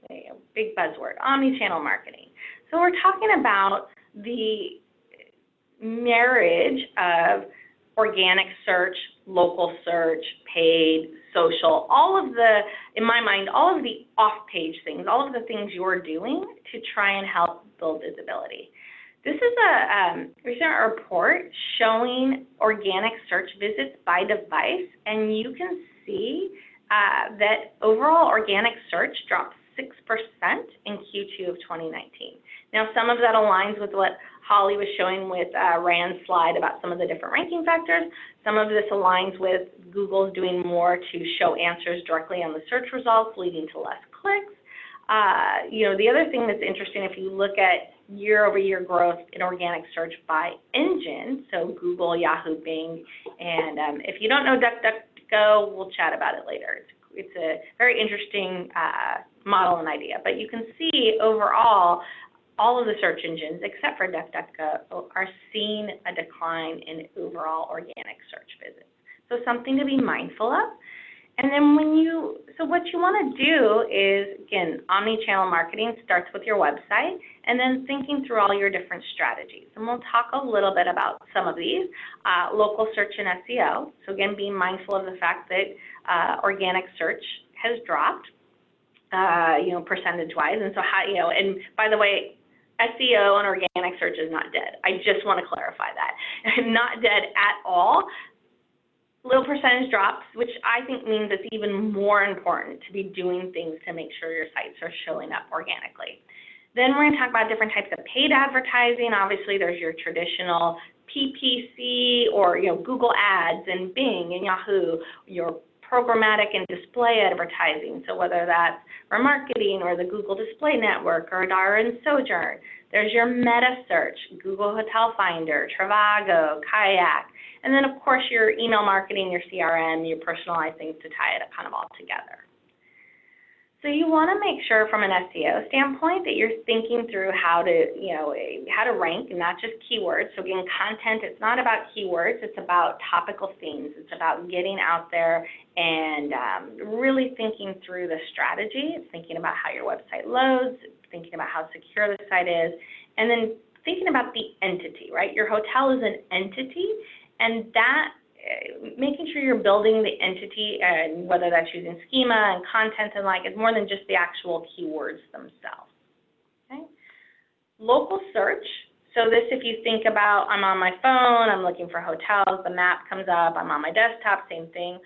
B: big buzzword, omni-channel marketing. So we're talking about the marriage of organic search, local search, paid, social, all of the, in my mind, all of the off-page things, all of the things you're doing to try and help build visibility. This is a recent report showing organic search visits by device, and you can see that overall organic search dropped 6% in Q2 of 2019. Now, some of that aligns with what Holly was showing with Rand's slide about some of the different ranking factors. Some of this aligns with Google's doing more to show answers directly on the search results, leading to less clicks. The other thing that's interesting, if you look at year-over-year growth in organic search by engine, so Google, Yahoo, Bing, and if you don't know DuckDuckGo, we'll chat about it later. It's a very interesting model and idea, but you can see overall, all of the search engines, except for DuckDuckGo, are seeing a decline in overall organic search visits. So something to be mindful of. And then what you want to do is, again, omni-channel marketing starts with your website, and then thinking through all your different strategies. And we'll talk a little bit about some of these. Local search and SEO. So again, being mindful of the fact that organic search has dropped, percentage-wise. And so and by the way, SEO and organic search is not dead. I just want to clarify that. Not dead at all. Little percentage drops, which I think means it's even more important to be doing things to make sure your sites are showing up organically. Then we're going to talk about different types of paid advertising. Obviously, there's your traditional PPC or Google Ads and Bing and Yahoo, your programmatic and display advertising. So whether that's remarketing or the Google Display Network or Adara and Sojourn. There's your meta search, Google Hotel Finder, Trivago, Kayak. And then, of course, your email marketing, your CRM, your personalized things to tie it kind of all together. So you want to make sure from an SEO standpoint that you're thinking through how to rank, and not just keywords. So again, content, it's not about keywords, it's about topical themes. It's about getting out there and really thinking through the strategy. It's thinking about how your website loads, thinking about how secure the site is, and then thinking about the entity, right? Your hotel is an entity, and that making sure you're building the entity, and whether that's using schema and content and is more than just the actual keywords themselves. Okay. Local search. So this, if you think about, I'm on my phone, I'm looking for hotels, the map comes up, I'm on my desktop, same thing,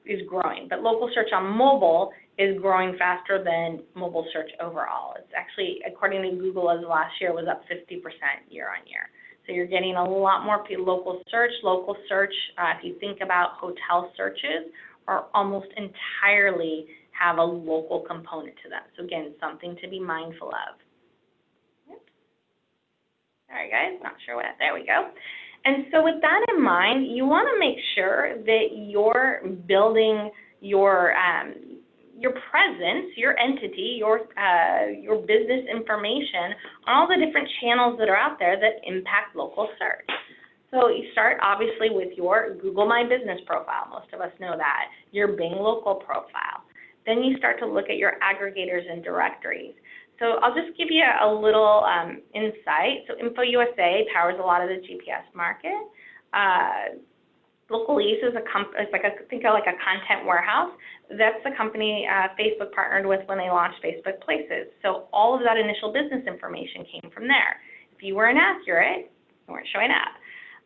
B: is growing. But local search on mobile is growing faster than mobile search overall. It's actually, according to Google, as last year, was up 50% year on year. So you're getting a lot more local search. Local search, if you think about hotel searches, are almost entirely have a local component to them. So again, something to be mindful of. All right, guys, not sure what, there we go. And so with that in mind, you want to make sure that you're building your presence, your entity, your business information on all the different channels that are out there that impact local search. So you start obviously with your Google My Business profile. Most of us know that. Your Bing local profile. Then you start to look at your aggregators and directories. So I'll just give you a little insight. So InfoUSA powers a lot of the GPS market. Local Lease is think of like a content warehouse. That's the company Facebook partnered with when they launched Facebook Places. So all of that initial business information came from there. If you were inaccurate, you weren't showing up.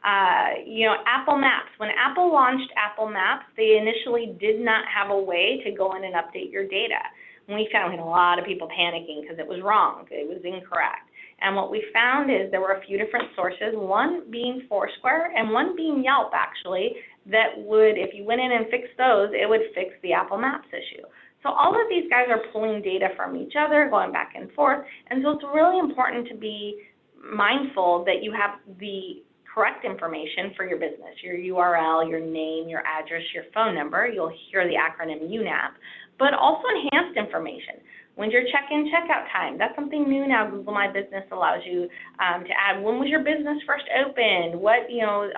B: Apple Maps. When Apple launched Apple Maps, they initially did not have a way to go in and update your data. And we found a lot of people panicking because it was wrong, it was incorrect. And what we found is there were a few different sources, one being Foursquare and one being Yelp, actually, that would, if you went in and fixed those, it would fix the Apple Maps issue. So all of these guys are pulling data from each other, going back and forth, and so it's really important to be mindful that you have the correct information for your business, your URL, your name, your address, your phone number. You'll hear the acronym UNAP, but also enhanced information. When's your check-in, check-out time? That's something new now. Google My Business allows you to add. When was your business first opened? What,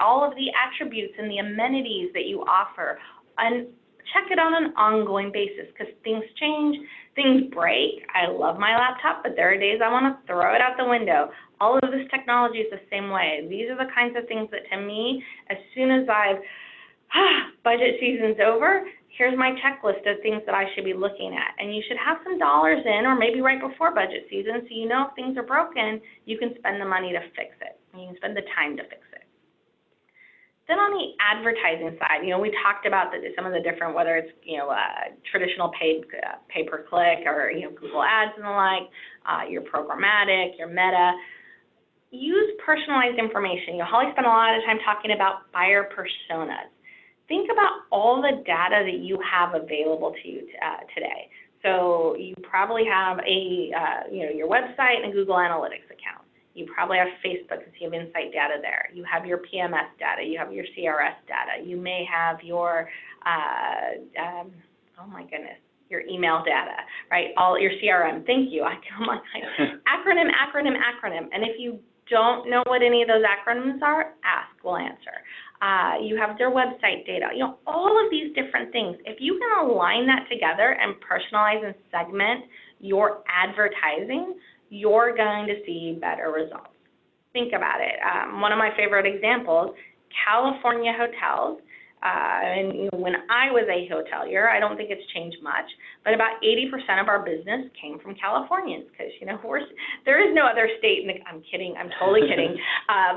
B: all of the attributes and the amenities that you offer. And check it on an ongoing basis because things change, things break. I love my laptop, but there are days I want to throw it out the window. All of this technology is the same way. These are the kinds of things that, to me, as soon as budget season's over, here's my checklist of things that I should be looking at. And you should have some dollars in, or maybe right before budget season, so you know if things are broken, you can spend the money to fix it. And you can spend the time to fix it. Then on the advertising side, we talked about some of the different, whether it's, traditional paid pay-per-click or, Google Ads and the like, your programmatic, your meta. Use personalized information. Holly spent a lot of time talking about buyer personas. Think about all the data that you have available to you today. So you probably have your website and a Google Analytics account. You probably have Facebook because you have insight data there. You have your PMS data. You have your CRS data. You may have your, your email data, right? All your CRM. Thank you. Acronym. And if you don't know what any of those acronyms are, ask. We'll answer. You have their website data. All of these different things. If you can align that together and personalize and segment your advertising, you're going to see better results. Think about it. One of my favorite examples, California hotels. And when I was a hotelier, I don't think it's changed much, but about 80% of our business came from Californians because, there is no other state. I'm kidding. I'm totally kidding.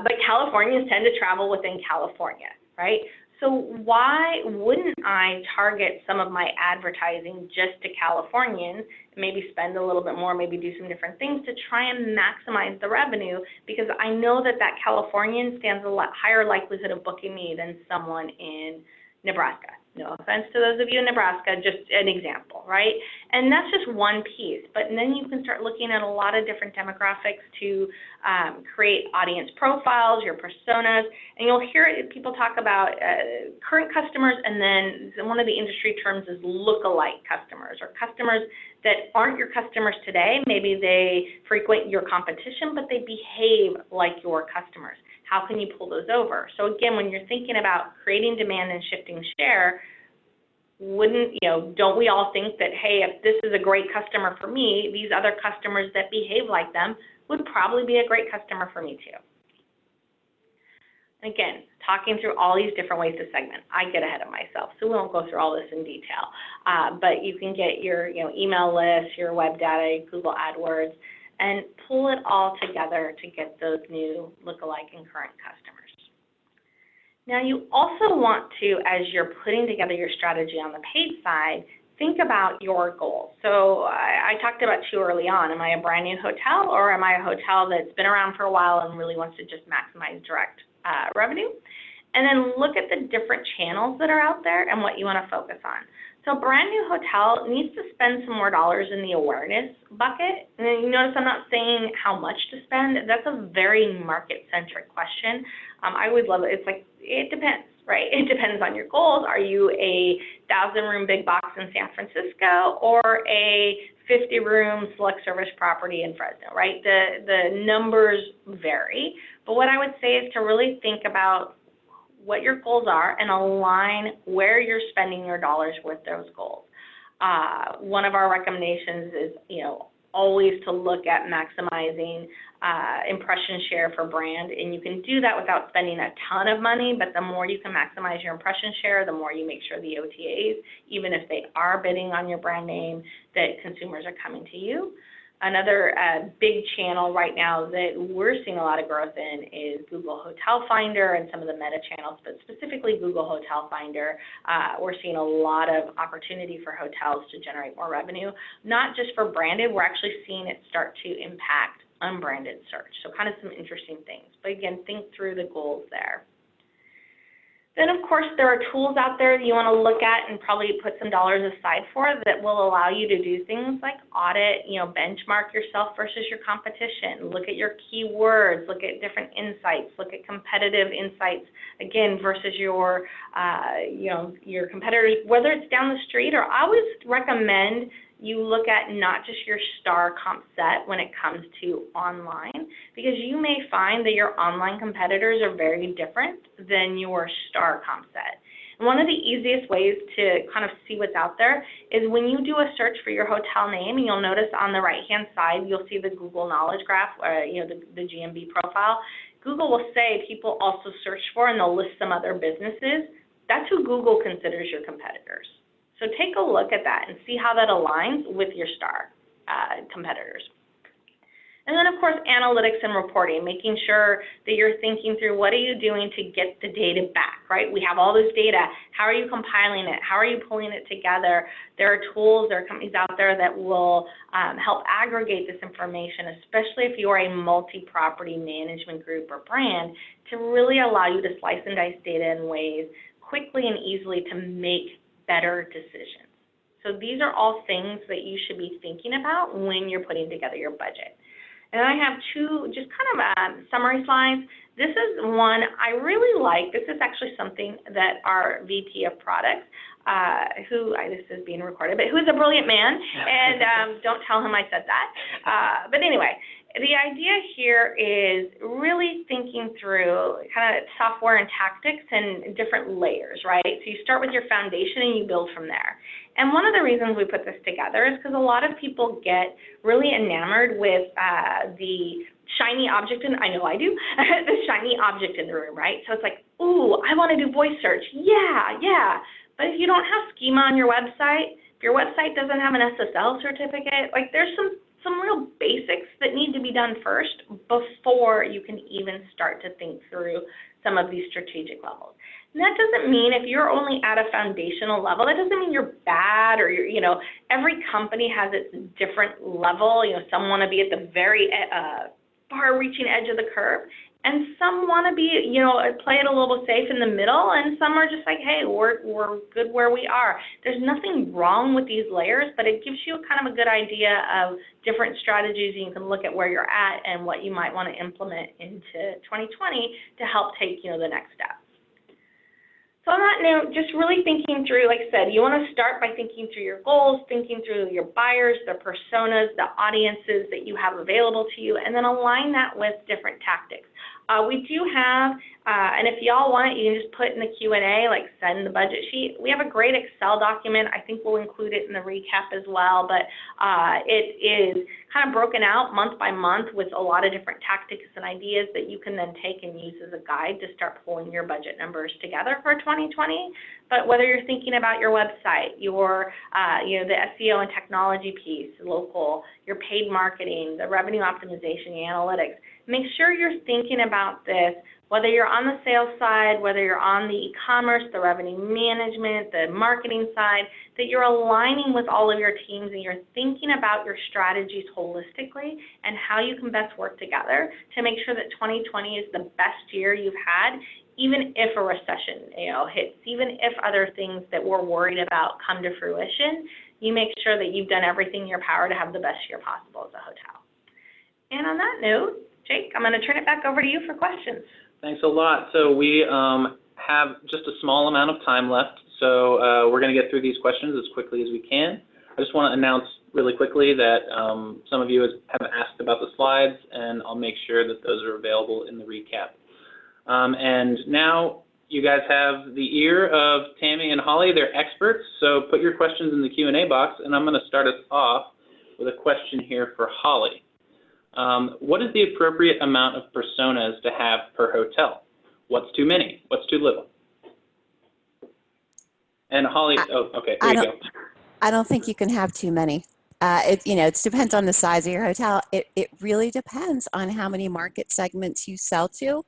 B: But Californians tend to travel within California, right? So why wouldn't I target some of my advertising just to Californians, maybe spend a little bit more, maybe do some different things to try and maximize the revenue, because I know that Californian stands a lot higher likelihood of booking me than someone in Nebraska. No offense to those of you in Nebraska, just an example, right? And that's just one piece, but then you can start looking at a lot of different demographics to create audience profiles, your personas, and you'll hear people talk about current customers, and then one of the industry terms is look-alike customers, or customers that aren't your customers today. Maybe they frequent your competition, but they behave like your customers. How can you pull those over? So again, when you're thinking about creating demand and shifting share, don't we all think that, hey, if this is a great customer for me, these other customers that behave like them would probably be a great customer for me too. And again, talking through all these different ways to segment. I get ahead of myself, so we won't go through all this in detail. But you can get your email list, your web data, Google AdWords, and pull it all together to get those new lookalike and current customers. Now, you also want to, as you're putting together your strategy on the paid side, think about your goals. So I talked about two early on. Am I a brand new hotel, or am I a hotel that's been around for a while and really wants to just maximize direct revenue? And then look at the different channels that are out there and what you want to focus on. So a brand new hotel needs to spend some more dollars in the awareness bucket. And then you notice I'm not saying how much to spend. That's a very market-centric question. I would love it. It's like, it depends, right? It depends on your goals. Are you a 1,000-room big box in San Francisco, or a 50-room select service property in Fresno, right? The numbers vary. But what I would say is to really think about what your goals are and align where you're spending your dollars with those goals. One of our recommendations is, always to look at maximizing impression share for brand, and you can do that without spending a ton of money, but the more you can maximize your impression share, the more you make sure the OTAs, even if they are bidding on your brand name, that consumers are coming to you. Another big channel right now that we're seeing a lot of growth in is Google Hotel Finder and some of the meta channels, but specifically Google Hotel Finder. We're seeing a lot of opportunity for hotels to generate more revenue, not just for branded. We're actually seeing it start to impact unbranded search. So kind of some interesting things. But again, think through the goals there. Then, of course, there are tools out there that you want to look at and probably put some dollars aside for that will allow you to do things like audit, benchmark yourself versus your competition, look at your keywords, look at different insights, look at competitive insights, again, versus your, your competitors, whether it's down the street, or I always recommend you look at not just your star comp set when it comes to online, because you may find that your online competitors are very different than your star comp set. And one of the easiest ways to kind of see what's out there is when you do a search for your hotel name, and you'll notice on the right-hand side, you'll see the Google Knowledge Graph, the GMB profile. Google will say people also search for, and they'll list some other businesses. That's who Google considers your competitors. So take a look at that and see how that aligns with your star competitors. And then, of course, analytics and reporting, making sure that you're thinking through what are you doing to get the data back, right? We have all this data. How are you compiling it? How are you pulling it together? There are tools, there are companies out there that will help aggregate this information, especially if you are a multi-property management group or brand, to really allow you to slice and dice data in ways quickly and easily to make better decisions. So these are all things that you should be thinking about when you're putting together your budget. And I have two just kind of summary slides. This is one I really like. This is actually something that our VP of products, this is being recorded, but who's a brilliant man, and don't tell him I said that. But anyway, the idea here is really thinking through kind of software and tactics and different layers, right? So you start with your foundation and you build from there. And one of the reasons we put this together is because a lot of people get really enamored with the shiny object, and I know I do, the shiny object in the room, right? So it's like, ooh, I want to do voice search. Yeah. But if you don't have schema on your website, if your website doesn't have an SSL certificate, like there's some real basics that need to be done first before you can even start to think through some of these strategic levels. And that doesn't mean if you're only at a foundational level, that doesn't mean you're bad or you're, every company has its different level. Some want to be at the very far-reaching edge of the curve, and some want to be, play it a little safe in the middle, and some are just like, hey, we're good where we are. There's nothing wrong with these layers, but it gives you kind of a good idea of different strategies, and you can look at where you're at and what you might want to implement into 2020 to help take, the next step. So on that note, just really thinking through, like I said, you want to start by thinking through your goals, thinking through your buyers, the personas, the audiences that you have available to you, and then align that with different tactics. We do have, and if y'all want it, you can just put in the Q&A, like send the budget sheet. We have a great Excel document. I think we'll include it in the recap as well, but it is kind of broken out month by month with a lot of different tactics and ideas that you can then take and use as a guide to start pulling your budget numbers together for 2020. But whether you're thinking about your website, your, the SEO and technology piece, local, your paid marketing, the revenue optimization, the analytics, make sure you're thinking about this, whether you're on the sales side, whether you're on the e-commerce, the revenue management, the marketing side, that you're aligning with all of your teams and you're thinking about your strategies holistically and how you can best work together to make sure that 2020 is the best year you've had, even if a recession hits, even if other things that we're worried about come to fruition. You make sure that you've done everything in your power to have the best year possible as a hotel. And on that note, Jake, I'm going to turn it back over to you for questions.
A: Thanks a lot. So we have just a small amount of time left, so we're going to get through these questions as quickly as we can. I just want to announce really quickly that some of you have asked about the slides, and I'll make sure that those are available in the recap. And now you guys have the ear of Tammy and Holly. They're experts, so put your questions in the Q&A box, and I'm going to start us off with a question here for Holly. What is the appropriate amount of personas to have per hotel? What's too many? What's too little? And Holly, okay, there you go.
C: I don't think you can have too many. It depends on the size of your hotel. It really depends on how many market segments you sell to.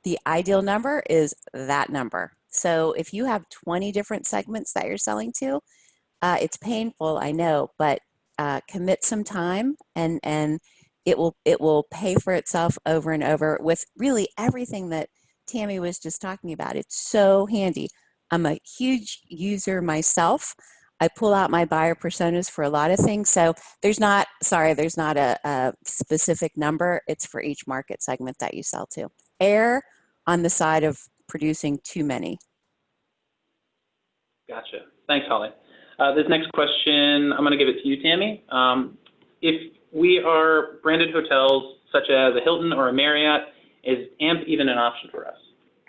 C: The ideal number is that number. So if you have 20 different segments that you're selling to, it's painful, I know, but commit some time and it will pay for itself over and over with really everything that Tammy was just talking about. It's so handy. I'm a huge user myself. I pull out my buyer personas for a lot of things. So there's not a specific number. It's for each market segment that you sell to. Err on the side of producing too many.
A: Gotcha. Thanks, Holly. This next question, I'm going to give it to you, Tammy. If we are branded hotels such as a Hilton or a Marriott, is AMP even an option for us?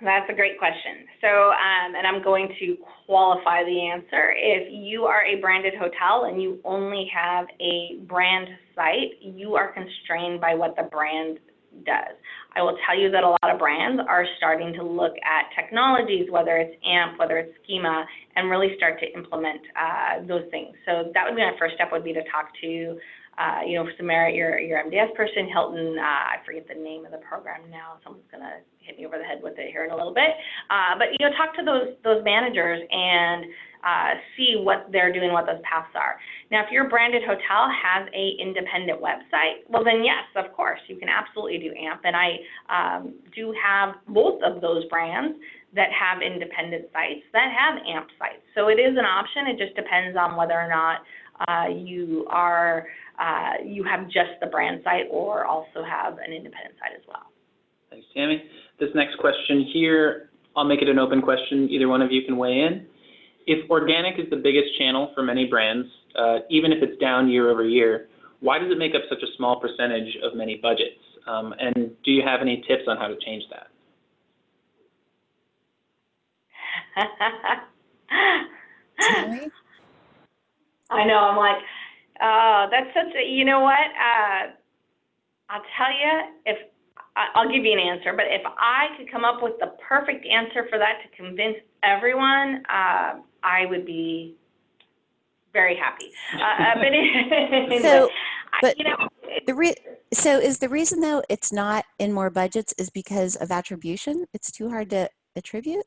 B: That's a great question. So, and I'm going to qualify the answer. If you are a branded hotel and you only have a brand site, you are constrained by what the brand does. I will tell you that a lot of brands are starting to look at technologies, whether it's AMP, whether it's Schema, and really start to implement those things. So that would be my first step, would be to talk to Samara, your MDS person, Hilton, I forget the name of the program now. Someone's going to hit me over the head with it here in a little bit. But talk to those managers and see what they're doing, what those paths are. Now, if your branded hotel has a independent website, well then yes, of course, you can absolutely do AMP. And I do have both of those brands that have independent sites that have AMP sites. So it is an option. It just depends on whether or not you have just the brand site or also have an independent site as well.
A: Thanks, Tammy. This next question here, I'll make it an open question. Either one of you can weigh in. If organic is the biggest channel for many brands, even if it's down year over year, why does it make up such a small percentage of many budgets? And do you have any tips on how to change that?
C: Tammy?
B: I know, I'm like, oh, that's such a, you know what? I'll tell you, I'll give you an answer, but if I could come up with the perfect answer for that to convince everyone, I would be very happy.
C: So is the reason though it's not in more budgets is because of attribution? It's too hard to attribute?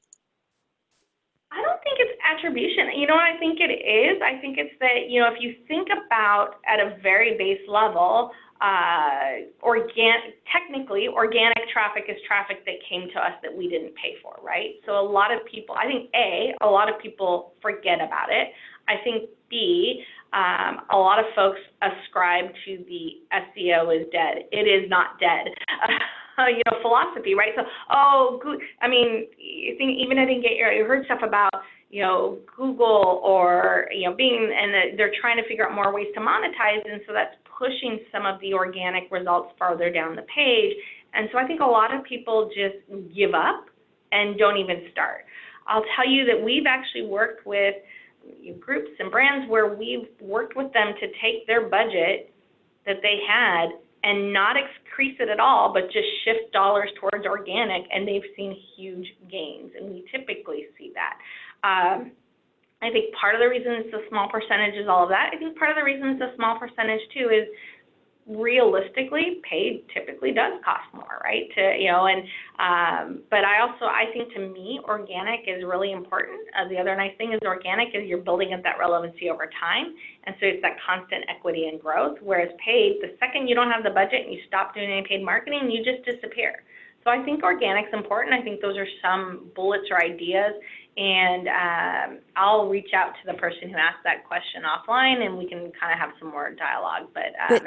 B: I don't think it's attribution. You know what I think it is? I think it's that, if you think about at a very base level, technically organic traffic is traffic that came to us that we didn't pay for, right? So a lot of people, I think a lot of people forget about it. I think B, a lot of folks ascribe to the SEO is dead. It is not dead. Philosophy, right? So, even I didn't get you heard stuff about, Google or, Bing, and they're trying to figure out more ways to monetize, and so that's pushing some of the organic results farther down the page. And so I think a lot of people just give up and don't even start. I'll tell you that we've actually worked with groups and brands where we've worked with them to take their budget that they had and not increase it at all, but just shift dollars towards organic, and they've seen huge gains, and we typically see that. I think part of the reason it's a small percentage is all of that. I think part of the reason it's a small percentage too is realistically, paid typically does cost more, right? But I think to me, organic is really important. The other nice thing is organic is you're building up that relevancy over time, and so it's that constant equity and growth. Whereas paid, the second you don't have the budget and you stop doing any paid marketing, you just disappear. So I think organic's important. I think those are some bullets or ideas, and I'll reach out to the person who asked that question offline, and we can kind of have some more dialogue,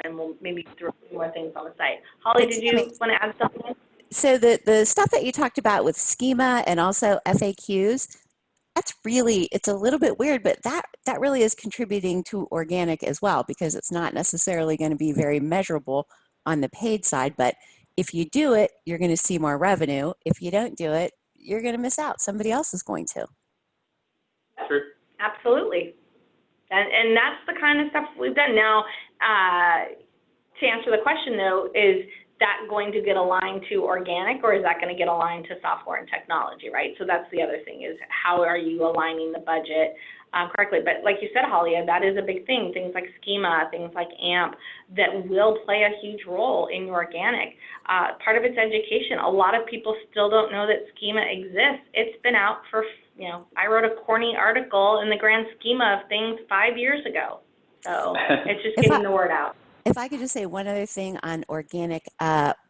B: and we'll maybe throw a few more things on the site. Holly, did you want to add something?
C: So the stuff that you talked about with Schema and also FAQs, it's a little bit weird, but that really is contributing to organic as well, because it's not necessarily going to be very measurable on the paid side, but if you do it, you're going to see more revenue. If you don't do it, you're going to miss out. Somebody else is going to.
A: Sure.
B: Absolutely. And that's the kind of stuff we've done. Now, to answer the question though, is that going to get aligned to organic, or is that going to get aligned to software and technology, right? So that's the other thing, is how are you aligning the budget correctly? But like you said, Holly, that is a big thing. Things like Schema, things like AMP, that will play a huge role in your organic. Part of it's education. A lot of people still don't know that Schema exists. It's been out for, I wrote a corny article in the grand schema of things 5 years ago. So it's just getting the word out.
C: If I could just say one other thing on organic,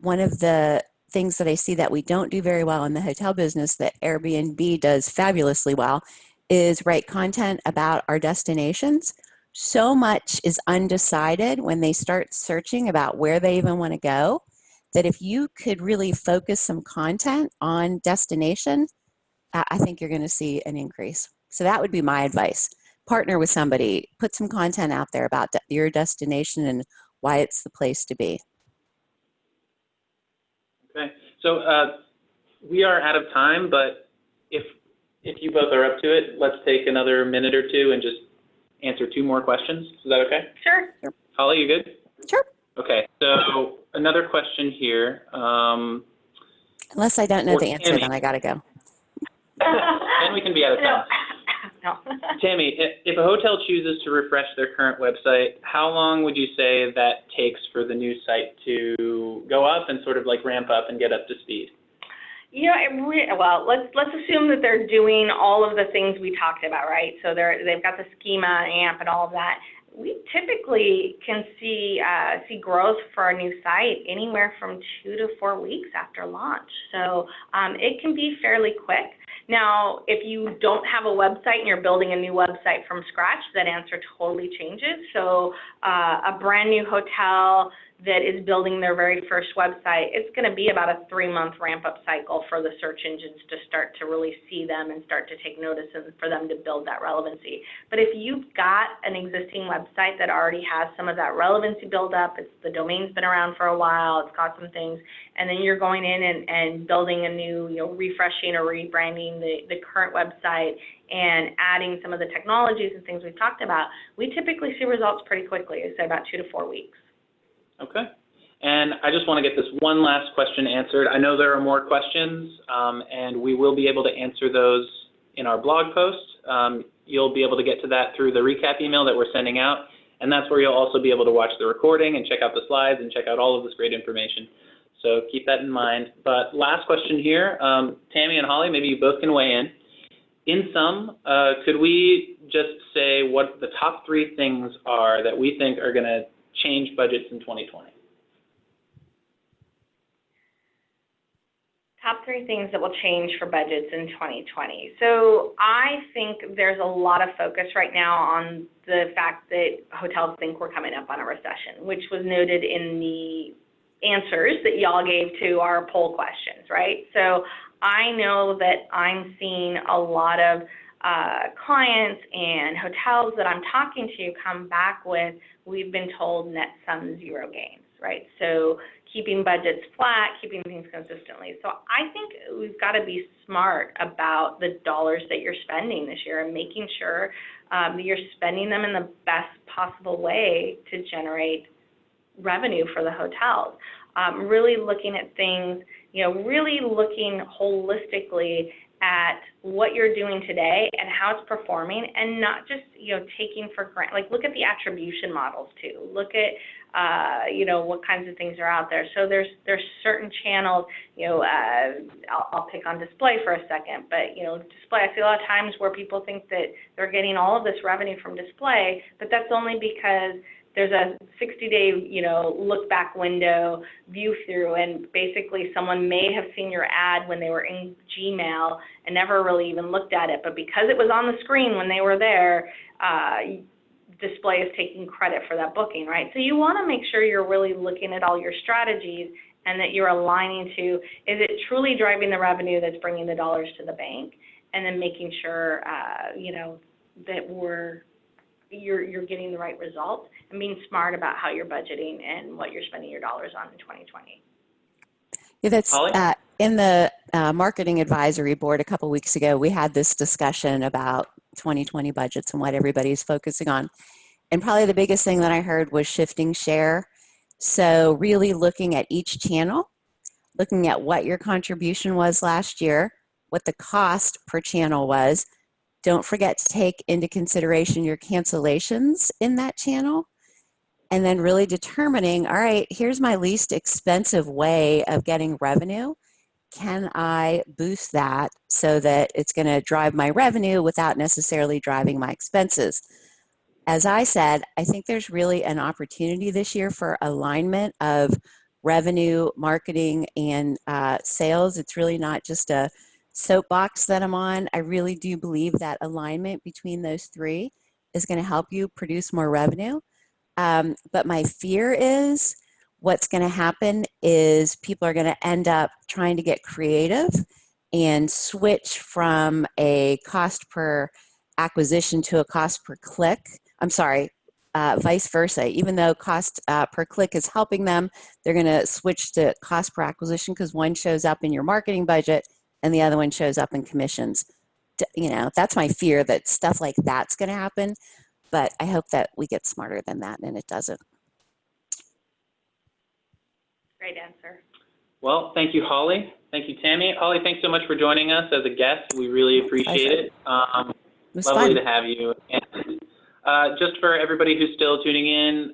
C: one of the things that I see that we don't do very well in the hotel business that Airbnb does fabulously well is write content about our destinations. So much is undecided when they start searching about where they even want to go, that if you could really focus some content on destination, I think you're going to see an increase. So that would be my advice. Partner with somebody, put some content out there about your destination and why it's the place to be.
A: Okay, so we are out of time, but if you both are up to it, let's take another minute or two and just answer 2 more questions. Is that okay?
B: Sure.
A: Holly, you good?
C: Sure.
A: Okay, so another question here.
C: Unless I don't know the answer, then I got to go.
A: And we can be out of time.
B: No.
A: Tammy, if a hotel chooses to refresh their current website, how long would you say that takes for the new site to go up and sort of like ramp up and get up to speed?
B: Well, let's assume that they're doing all of the things we talked about, right? So they've got the Schema and AMP and all of that. We typically can see growth for our new site anywhere from 2 to 4 weeks after launch. So it can be fairly quick. Now, if you don't have a website and you're building a new website from scratch, that answer totally changes. So a brand new hotel that is building their very first website, it's going to be about a 3-month ramp-up cycle for the search engines to start to really see them and start to take notice and for them to build that relevancy. But if you've got an existing website that already has some of that relevancy build up, the domain's been around for a while, it's got some things, and then you're going in and building a new, refreshing or rebranding the current website and adding some of the technologies and things we've talked about, we typically see results pretty quickly, I say about 2 to 4 weeks.
A: Okay. And I just want to get this one last question answered. I know there are more questions, and we will be able to answer those in our blog post. You'll be able to get to that through the recap email that we're sending out, and that's where you'll also be able to watch the recording and check out the slides and check out all of this great information. So keep that in mind. But last question here, Tammy and Holly, maybe you both can weigh in. In sum, could we just say what the top 3 things are that we think are going to change budgets in 2020?
B: Top 3 things that will change for budgets in 2020. So I think there's a lot of focus right now on the fact that hotels think we're coming up on a recession, which was noted in the answers that y'all gave to our poll questions, right? So I know that I'm seeing a lot of clients and hotels that I'm talking to come back with, we've been told net sum 0 gains, right? So keeping budgets flat, keeping things consistently. So I think we've got to be smart about the dollars that you're spending this year and making sure that you're spending them in the best possible way to generate revenue for the hotels. Really looking at things, really looking holistically at what you're doing today and how it's performing, and not just, taking for granted. Like, look at the attribution models too. Look at, what kinds of things are out there. So there's certain channels, I'll pick on display for a second, but, display, I see a lot of times where people think that they're getting all of this revenue from display, but that's only because there's a 60-day, look back window, view through, and basically someone may have seen your ad when they were in Gmail and never really even looked at it, but because it was on the screen when they were there, display is taking credit for that booking, right? So you want to make sure you're really looking at all your strategies and that you're aligning to, is it truly driving the revenue that's bringing the dollars to the bank, and then making sure, that you're getting the right results, and being smart about how you're budgeting and what you're spending your dollars on in 2020.
C: Yeah, that's in the marketing advisory board a couple weeks ago. We had this discussion about 2020 budgets and what everybody's focusing on. And probably the biggest thing that I heard was shifting share. So really looking at each channel, looking at what your contribution was last year, what the cost per channel was. Don't forget to take into consideration your cancellations in that channel. And then really determining, all right, here's my least expensive way of getting revenue. Can I boost that so that it's going to drive my revenue without necessarily driving my expenses? As I said, I think there's really an opportunity this year for alignment of revenue, marketing, and sales. It's really not just a soapbox that I'm on. I really do believe that alignment between those three is going to help you produce more revenue. But my fear is what's going to happen is people are going to end up trying to get creative and switch from a cost per acquisition to a cost per click. I'm sorry, vice versa. Even though cost per click is helping them, they're going to switch to cost per acquisition because one shows up in your marketing budget and the other one shows up in commissions. You know, that's my fear, that stuff like that's going to happen. But I hope that we get smarter than that and it doesn't.
B: Great answer.
A: Well, thank you, Holly. Thank you, Tammy. Holly, thanks so much for joining us as a guest. We really appreciate it.
C: It was
A: lovely
C: fun.
A: to have you. And just for everybody who's still tuning in,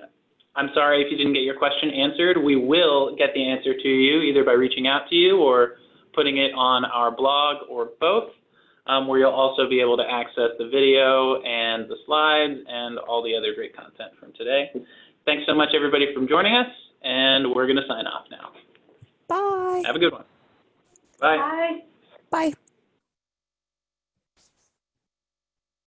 A: I'm sorry if you didn't get your question answered. We will get the answer to you either by reaching out to you or putting it on our blog or both, where you'll also be able to access the video and the slides and all the other great content from today. Thanks so much, everybody, for joining us, and we're going to sign off now.
C: Bye.
A: Have a good one. Bye.
B: Bye.
C: Bye.